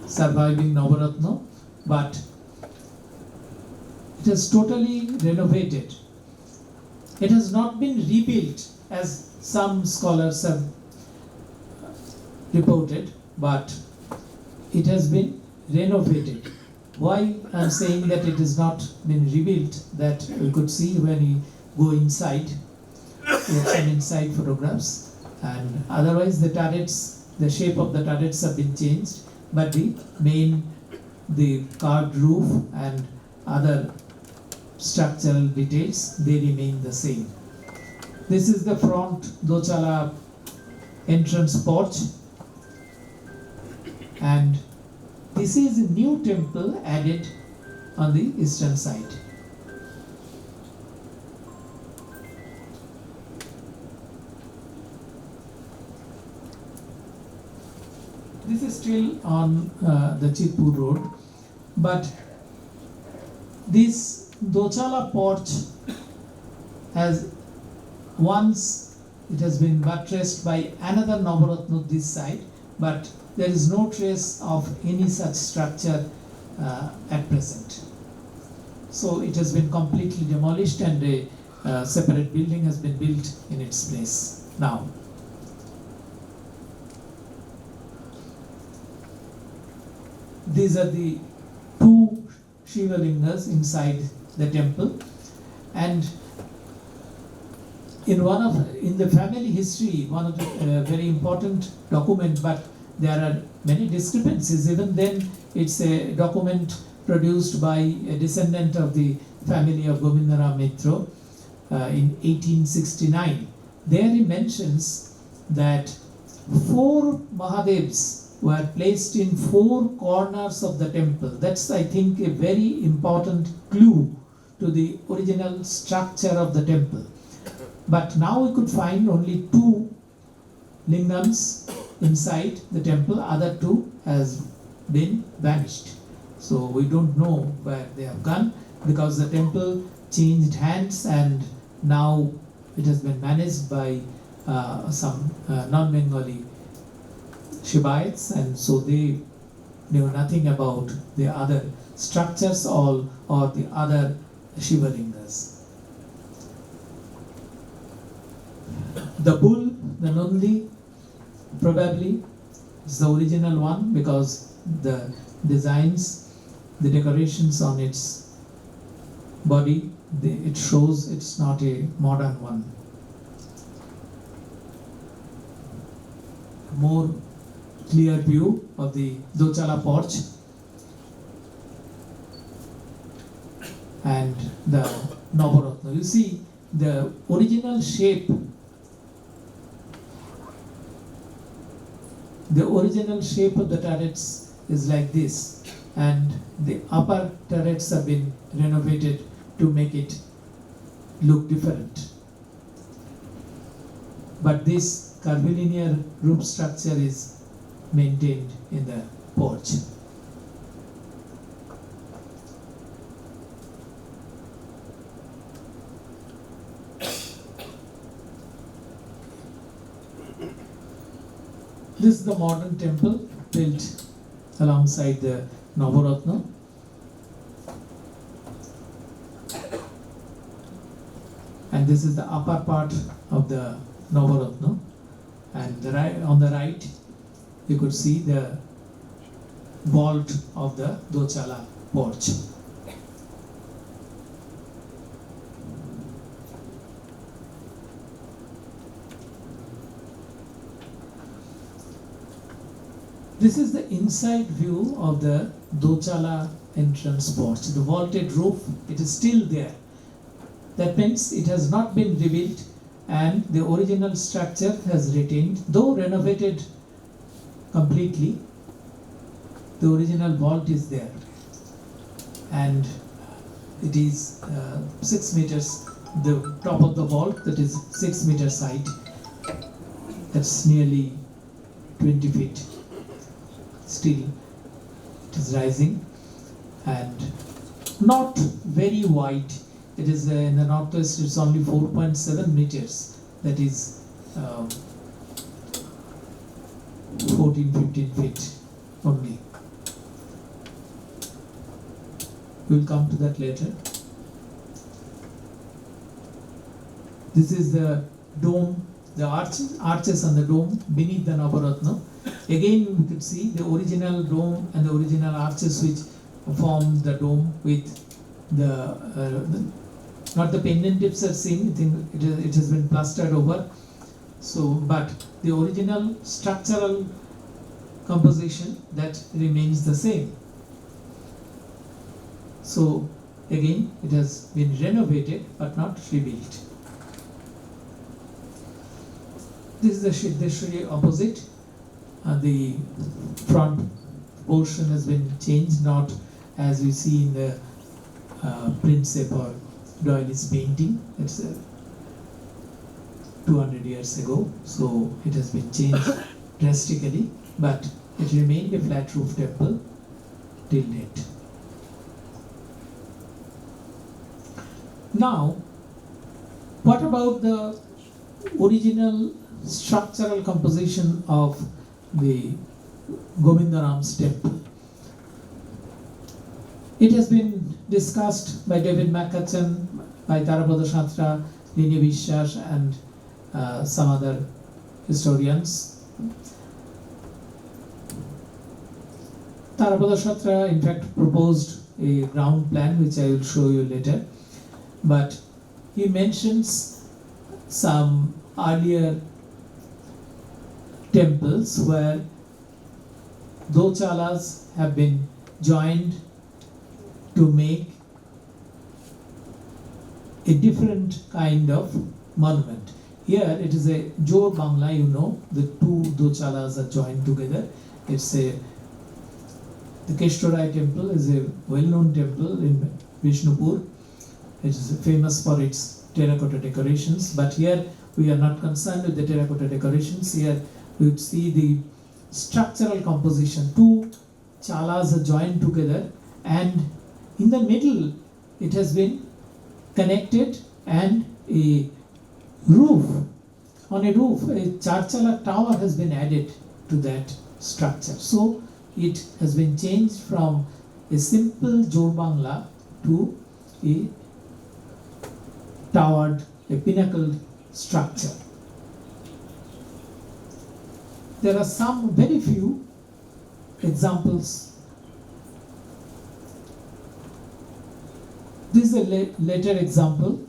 surviving Navaratna, but it is totally renovated. It has not been rebuilt as some scholars have reported, but it has been renovated. Why I am saying that it has not been rebuilt, that you could see when you go inside, you have some inside photographs, and otherwise the turrets, the shape of the turrets have been changed, but the carved roof and other structural details, they remain the same. This is the front Dochala entrance porch, and this is a new temple added on the eastern side. This is still on the Chitpur road, but this Dochala porch has it has been buttressed by another Navaratna this side, but there is no trace of any such structure at present. So it has been completely demolished, and a separate building has been built in its place now. These are the two Shiva Lingas inside the temple, and in the family history, one of the very important document, but there are many discrepancies. Even then, it's a document produced by a descendant of the family of Govindaram Mitra in 1869. There he mentions that 4 Mahadevs were placed in 4 corners of the temple. That's, I think, a very important clue to the original structure of the temple. But now we could find only 2 lingams inside the temple, other 2 has been vanished. So we don't know where they have gone, because the temple changed hands and now it has been managed by some non-Bengali Shivaites, and so they knew nothing about the other structures or the other Shivalingas. The bull, the Nundi, probably is the original one, because the designs, the decorations on its body, it shows it's not a modern one. More clear view of the Dochala porch and the Navaratna. You see the original shape. The original shape of the turrets is like this, and the upper turrets have been renovated to make it look different. But this curvilinear roof structure is maintained in the porch. This is the modern temple built alongside the Navaratna. And this is the upper part of the Navaratna. And on the right, you could see the vault of the Dochala porch. This is the inside view of the Dochala entrance porch. The vaulted roof, it is still there. That means it has not been rebuilt, and the original structure has retained, though renovated completely. The original vault is there, and it is 6 meters. The top of the vault, that is 6 meters height. That's nearly 20 feet. Still, it is rising and not very wide. It is in the northwest, it's only 4.7 meters. That is 14-15 feet only. We'll come to that later. This is the dome, the arches on the dome beneath the Navaratna. Again, we could see the original dome and the original arches which form the dome with not the pendant tips are seen. I think it has been plastered over. So, but the original structural composition, that remains the same. So again, it has been renovated but not rebuilt. This is the Shri opposite. The front portion has been changed, not as we see in the Prinsep or Doyley's painting. It's 200 years ago, so it has been changed drastically, but it remained a flat roof temple till date. Now, what about the original structural composition of the Govindaram's temple? It has been discussed by David McCutcheon, by Tarapada Shatra, Lini Vishwas, and some other historians. Tarapada Shatra, in fact, proposed a ground plan, which I will show you later. But he mentions some earlier temples where dochalas have been joined to make a different kind of monument. Here it is a Jor Bangla, you know, the two dochalas are joined together. It's the Keshtorai temple is a well-known temple in Vishnupur. It is famous for its terracotta decorations, but here we are not concerned with the terracotta decorations. Here we would see the structural composition. Two chalas are joined together, and in the middle it has been connected, and a roof, on a roof, a charchala tower has been added to that structure. So it has been changed from a simple Jor Bangla to a towered, a pinnacled structure. There are some very few examples. This is a later example.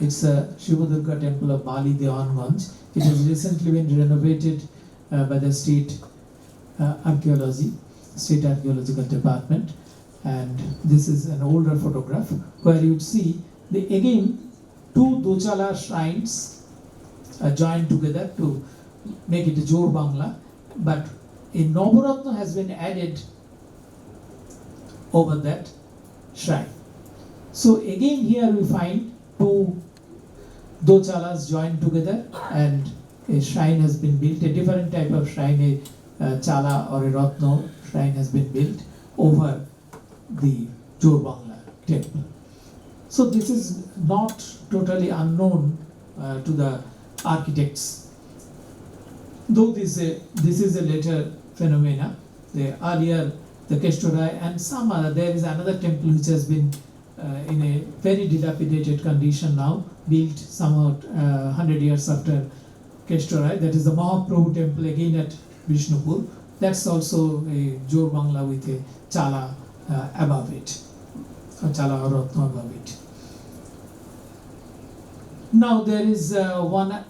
It's a Shiva Durga temple of Bali, Dewanganj. It has recently been renovated by the state archaeological department, and this is an older photograph where you would see again two dochala shrines are joined together to make it a Jor Bangla, but a Navaratna has been added over that shrine. So again here we find two dochalas joined together and a shrine has been built, a different type of shrine, a chala or a ratna shrine has been built over the Jor Bangla temple. So this is not totally unknown to the architects, though this is a later phenomena. The earlier, the Keshtorai and some other, there is another temple which has been in a very dilapidated condition now, built somewhat 100 years after Keshtorai. That is the Mahaprabhu temple again at Vishnupur. That's also a Jor Bangla with a chala above it, a chala or ratna above it. Now there is one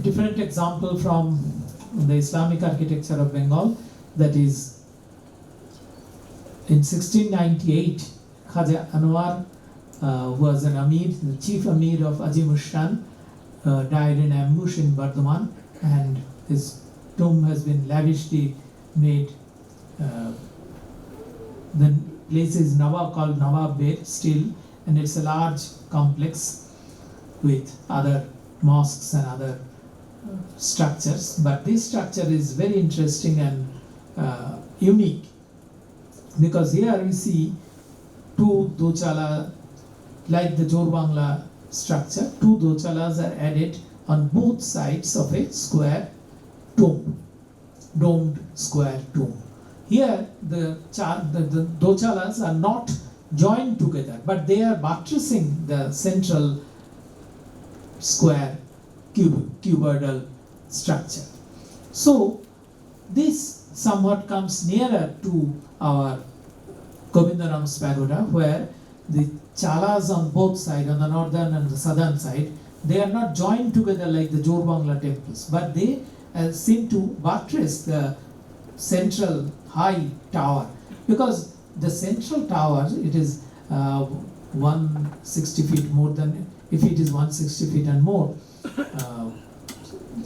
different example from the Islamic architecture of Bengal, that is in 1698 Khaja Anwar was an Amir, the chief Amir of Azimushan, died in ambush in Bardhaman, and his tomb has been lavishly made. The place is called Nawab Bed still, and it's a large complex with other mosques and other structures. But this structure is very interesting and unique, because here we see two dochala, like the Jor Bangla structure, two dochalas are added on both sides of a square tomb, domed square tomb. Here the dochalas are not joined together, but they are buttressing the central square cuboidal structure. So this somewhat comes nearer to our Govindaram's Pagoda, where the chalas on both sides, on the northern and the southern side, they are not joined together like the Jor Bangla temples, but they seem to buttress the central high tower, because the central tower, it is 160 feet more than, if it is 160 feet and more,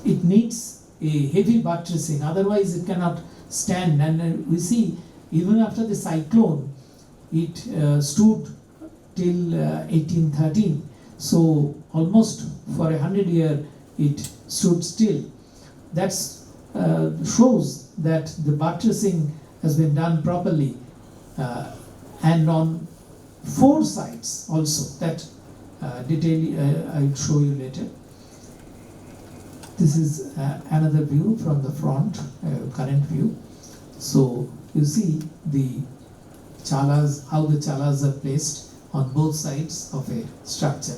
it needs a heavy buttressing, otherwise it cannot stand. And we see even after the cyclone, it stood till 1813. So almost for 100 years it stood still. That shows that the buttressing has been done properly, and on four sides also. That detail I will show you later. This is another view from the front, current view. So you see the chalas, how the chalas are placed on both sides of a structure.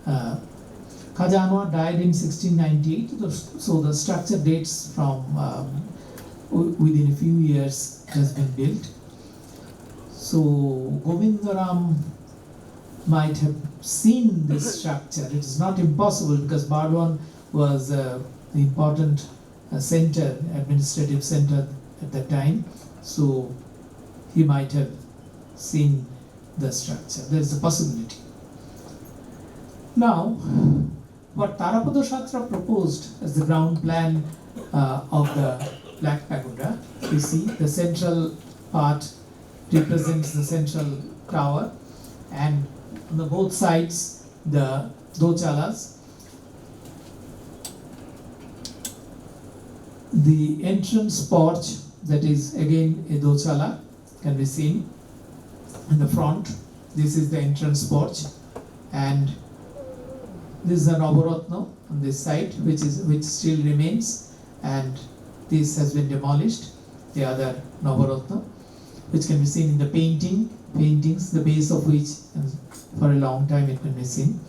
Khaja Anwar died in 1698, so the structure dates from within a few years it has been built. So Govindaram might have seen this structure. It is not impossible because Bardwan was the important center, administrative center at that time. So he might have seen the structure. There is a possibility. Now, what Tarapada Shatra proposed as the ground plan of the Black Pagoda, you see the central part represents the central tower, and on the both sides the dochalas. The entrance porch, that is again a dochala, can be seen in the front. This is the entrance porch, and this is a Navaratna on this side, which still remains, and this has been demolished. The other Navaratna, which can be seen in the paintings, the base of which for a long time it can be seen,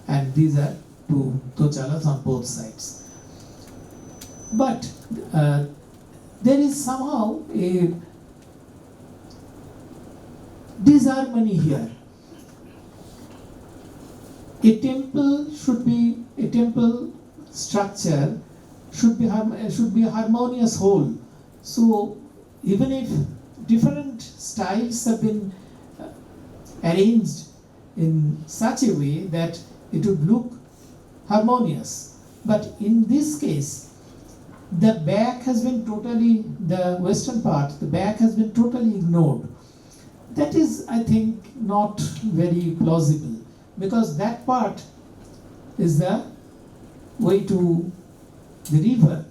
and these are two dochalas on both sides. But there is somehow a disharmony here. A temple structure should be a harmonious whole. So even if different styles have been arranged in such a way that it would look harmonious, but in this case the back has been totally, the western part, the back has been totally ignored. That is, I think, not very plausible, because that part is the way to the river.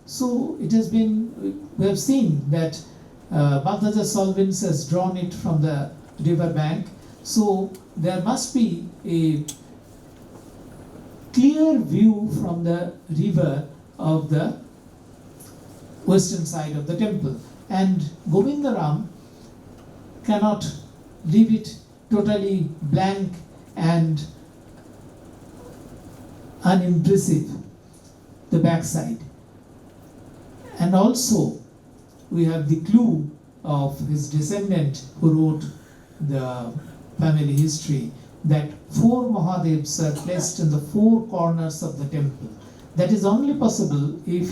So it has been, we have seen that Bhagdaja Solvins has drawn it from the river bank. So there must be a clear view from the river of the western side of the temple. And Govindaram cannot leave it totally blank and unimpressive, the backside. And also we have the clue of his descendant who wrote the family history, that 4 Mahadevs are placed in the 4 corners of the temple. That is only possible if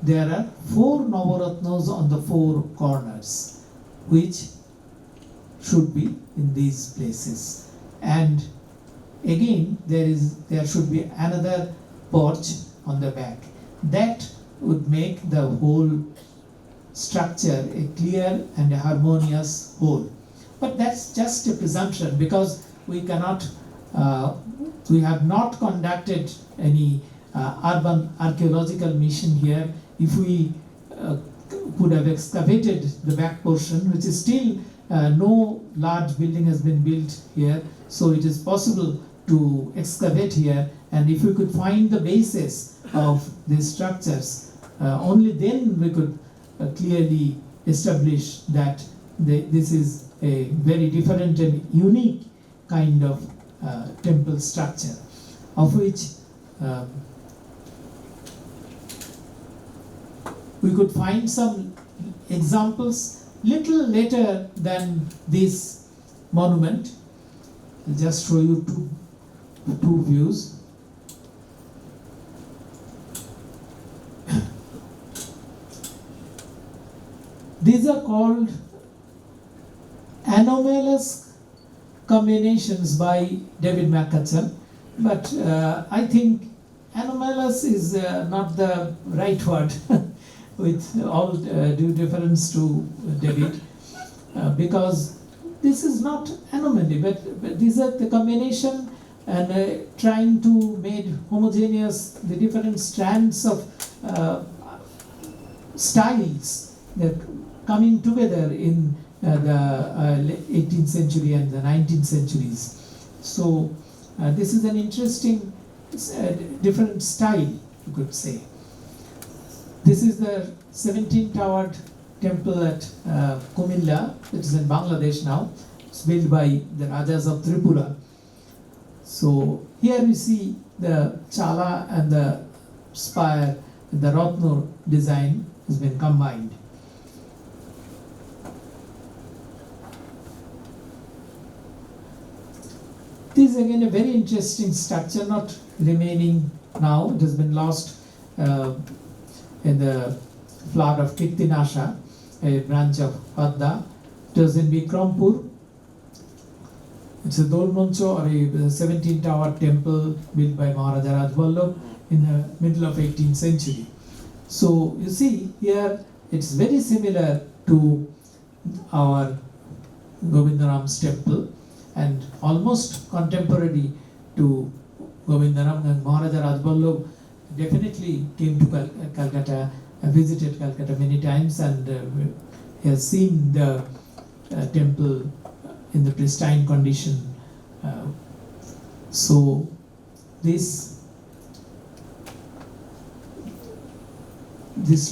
there are 4 Navaratnas on the 4 corners, which should be in these places. And again there should be another porch on the back. That would make the whole structure a clear and a harmonious whole. But that's just a presumption, because we cannot, we have not conducted any urban archaeological mission here. If we could have excavated the back portion, which is still no large building has been built here, so it is possible to excavate here, and if we could find the basis of these structures, only then we could clearly establish that this is a very different and unique kind of temple structure, of which we could find some examples little later than this monument. I'll just show you two views. These are called anomalous combinations by David McCutcheon, but I think anomalous is not the right word with all due deference to David, because this is not anomaly, but these are the combination and trying to make homogeneous the different strands of styles that coming together in the 18th century and the 19th centuries. So this is an interesting different style, you could say. This is the 17-towered temple at Kumilla, it is in Bangladesh now. It's built by the Rajas of Tripura. So here we see the chala and the spire, the Ratno design has been combined. is again a very interesting structure, not remaining now. It has been lost in the flood of Kirtinasha, a branch of Padda. It was in Bikrampur. It's a Dolmancho, or a 17-tower temple built by Maharaja Rajvallabh in the middle of 18th century. So you see here it's very similar to our Govindaram's temple and almost contemporary to Govindaram, and Maharaja Rajvallabh definitely came to Calcutta, visited Calcutta many times, and he has seen the temple in the pristine condition. So this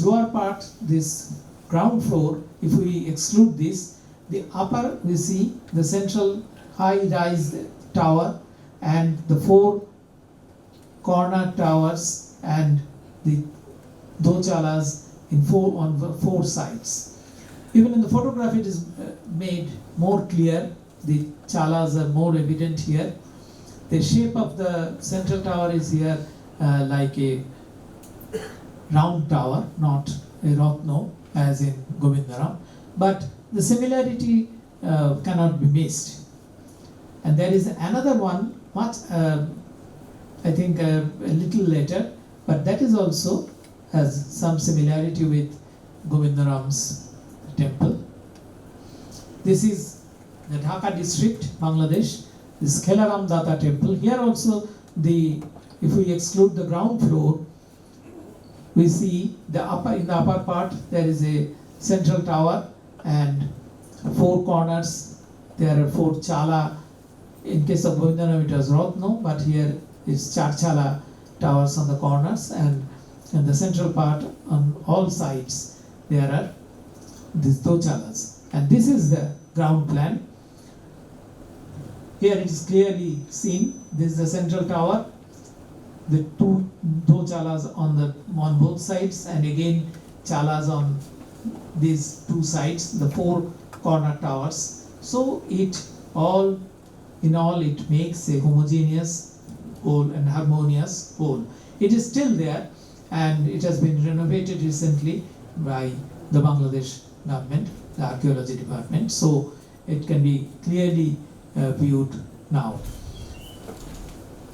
lower part, this ground floor, if we exclude this, the upper we see the central high-rise tower and the 4 corner towers and the dochalas on 4 sides. Even in the photograph it is made more clear. The chalas are more evident here. The shape of the central tower is here like a round tower, not a ratno as in Govindaram, but the similarity cannot be missed. And there is another one, much I think a little later, but that is also has some similarity with Govindaram's temple. This is the Dhaka district, Bangladesh. This Khelaram Data temple. Here also, if we exclude the ground floor, we see in the upper part there is a central tower and 4 corners. There are 4 chala. In case of Govindaram it was Ratno, but here is Charchala towers on the corners, and the central part on all sides there are these dochalas. And this is the ground plan. Here it is clearly seen. This is the central tower, the 2 dochalas on both sides, and again chalas on these 2 sides, the 4 corner towers. So it all in all it makes a homogeneous whole and harmonious whole. It is still there, and it has been renovated recently by the Bangladesh government, the archaeology department, so it can be clearly viewed now.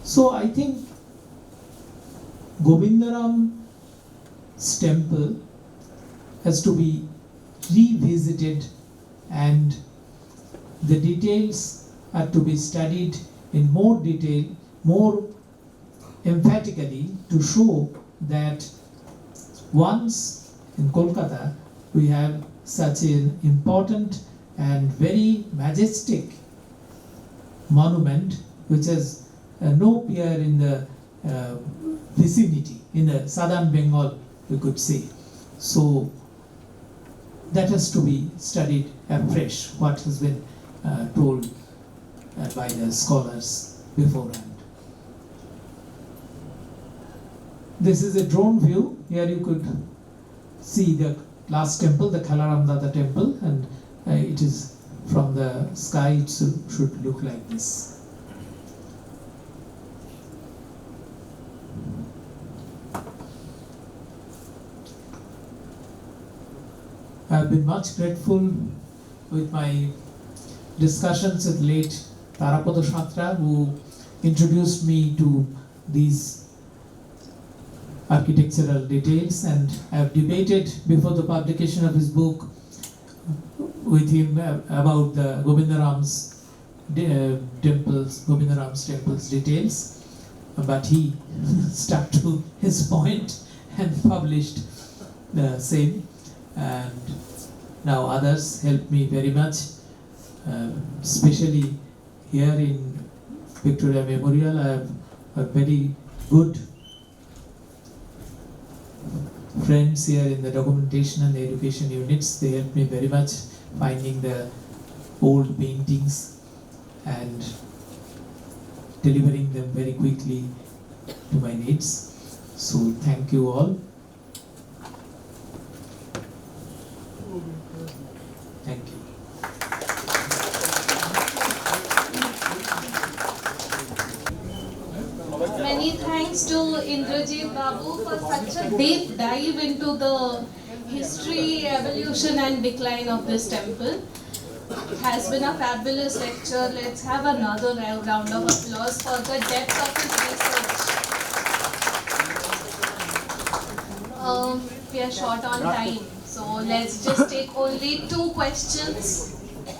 So I think Govindaram's temple has to be revisited, and the details are to be studied in more detail, more emphatically, to show that once in Kolkata we have such an important and very majestic monument which has no peer in the vicinity, in the southern Bengal, we could say. So that has to be studied afresh, what has been told by the scholars beforehand. This is a drone view. Here you could see the last temple, the Khalaramdata temple, and it is from the sky, it should look like this. I have been much grateful with my discussions with late Tarapada Shatra, who introduced me to these architectural details, and I have debated before the publication of his book with him about the Govindaram's temples details, but he stuck to his point and published the same, and now others helped me very much, especially here in Victoria Memorial. I have a very good friends here in the documentation and the education units. They helped me very much finding the old paintings and delivering them very quickly to my needs. So thank you all. Thank you. Many thanks to Indrajit Babu for such a deep dive into the history, evolution and decline of this temple. It has been a fabulous lecture. Let's have another round of applause for the depth of his research. We are short on time, so let's just take only 2 questions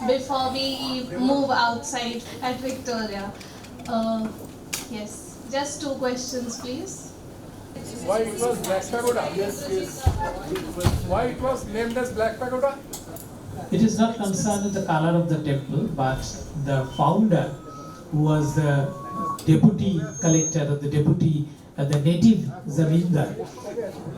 before we move outside at Victoria. Yes, just 2 questions, please. Why it was Black Pagoda? Yes, yes. Why it was named as Black Pagoda? It is not concerned with the color of the temple, but the founder, who was the deputy collector or the native zamindar,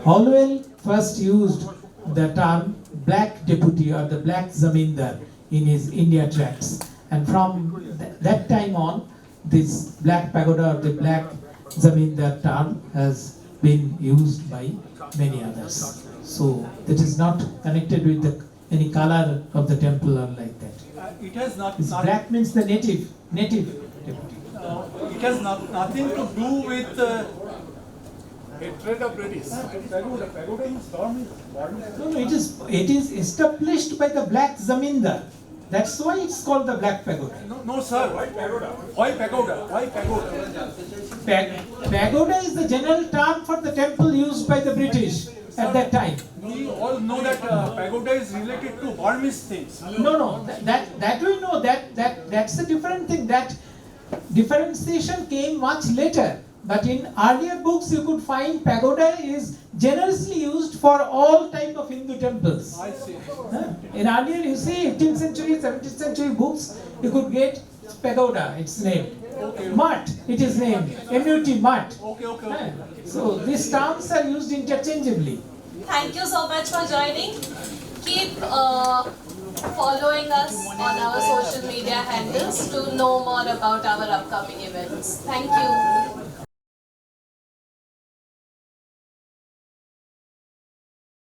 Holwell first used the term black deputy or the black zamindar in his India tracts, and from that time on, this black pagoda or the black zamindar term has been used by many others. So that is not connected with any color of the temple or like that. It has Black means the native deputy. It has nothing to do with Hatred of British. pagoda is dormant. No, it is established by the black zamindar. That's why it's called the black pagoda. No, sir. Why pagoda? Why pagoda? Why pagoda? Pagoda is the general term for the temple used by the British at that time. We all know that pagoda is related to Burmese things. No, that we know. That's a different thing. That differentiation came much later. But in earlier books, you could find pagoda is generously used for all type of Hindu temples. I see. In earlier, you see, 18th century, 17th century books, you could get pagoda. It's named. Okay. Mutt, it is named. MUT, mutt. Okay. So these terms are used interchangeably. Thank you so much for joining. Keep following us on our social media handles to know more about our upcoming events. Thank you.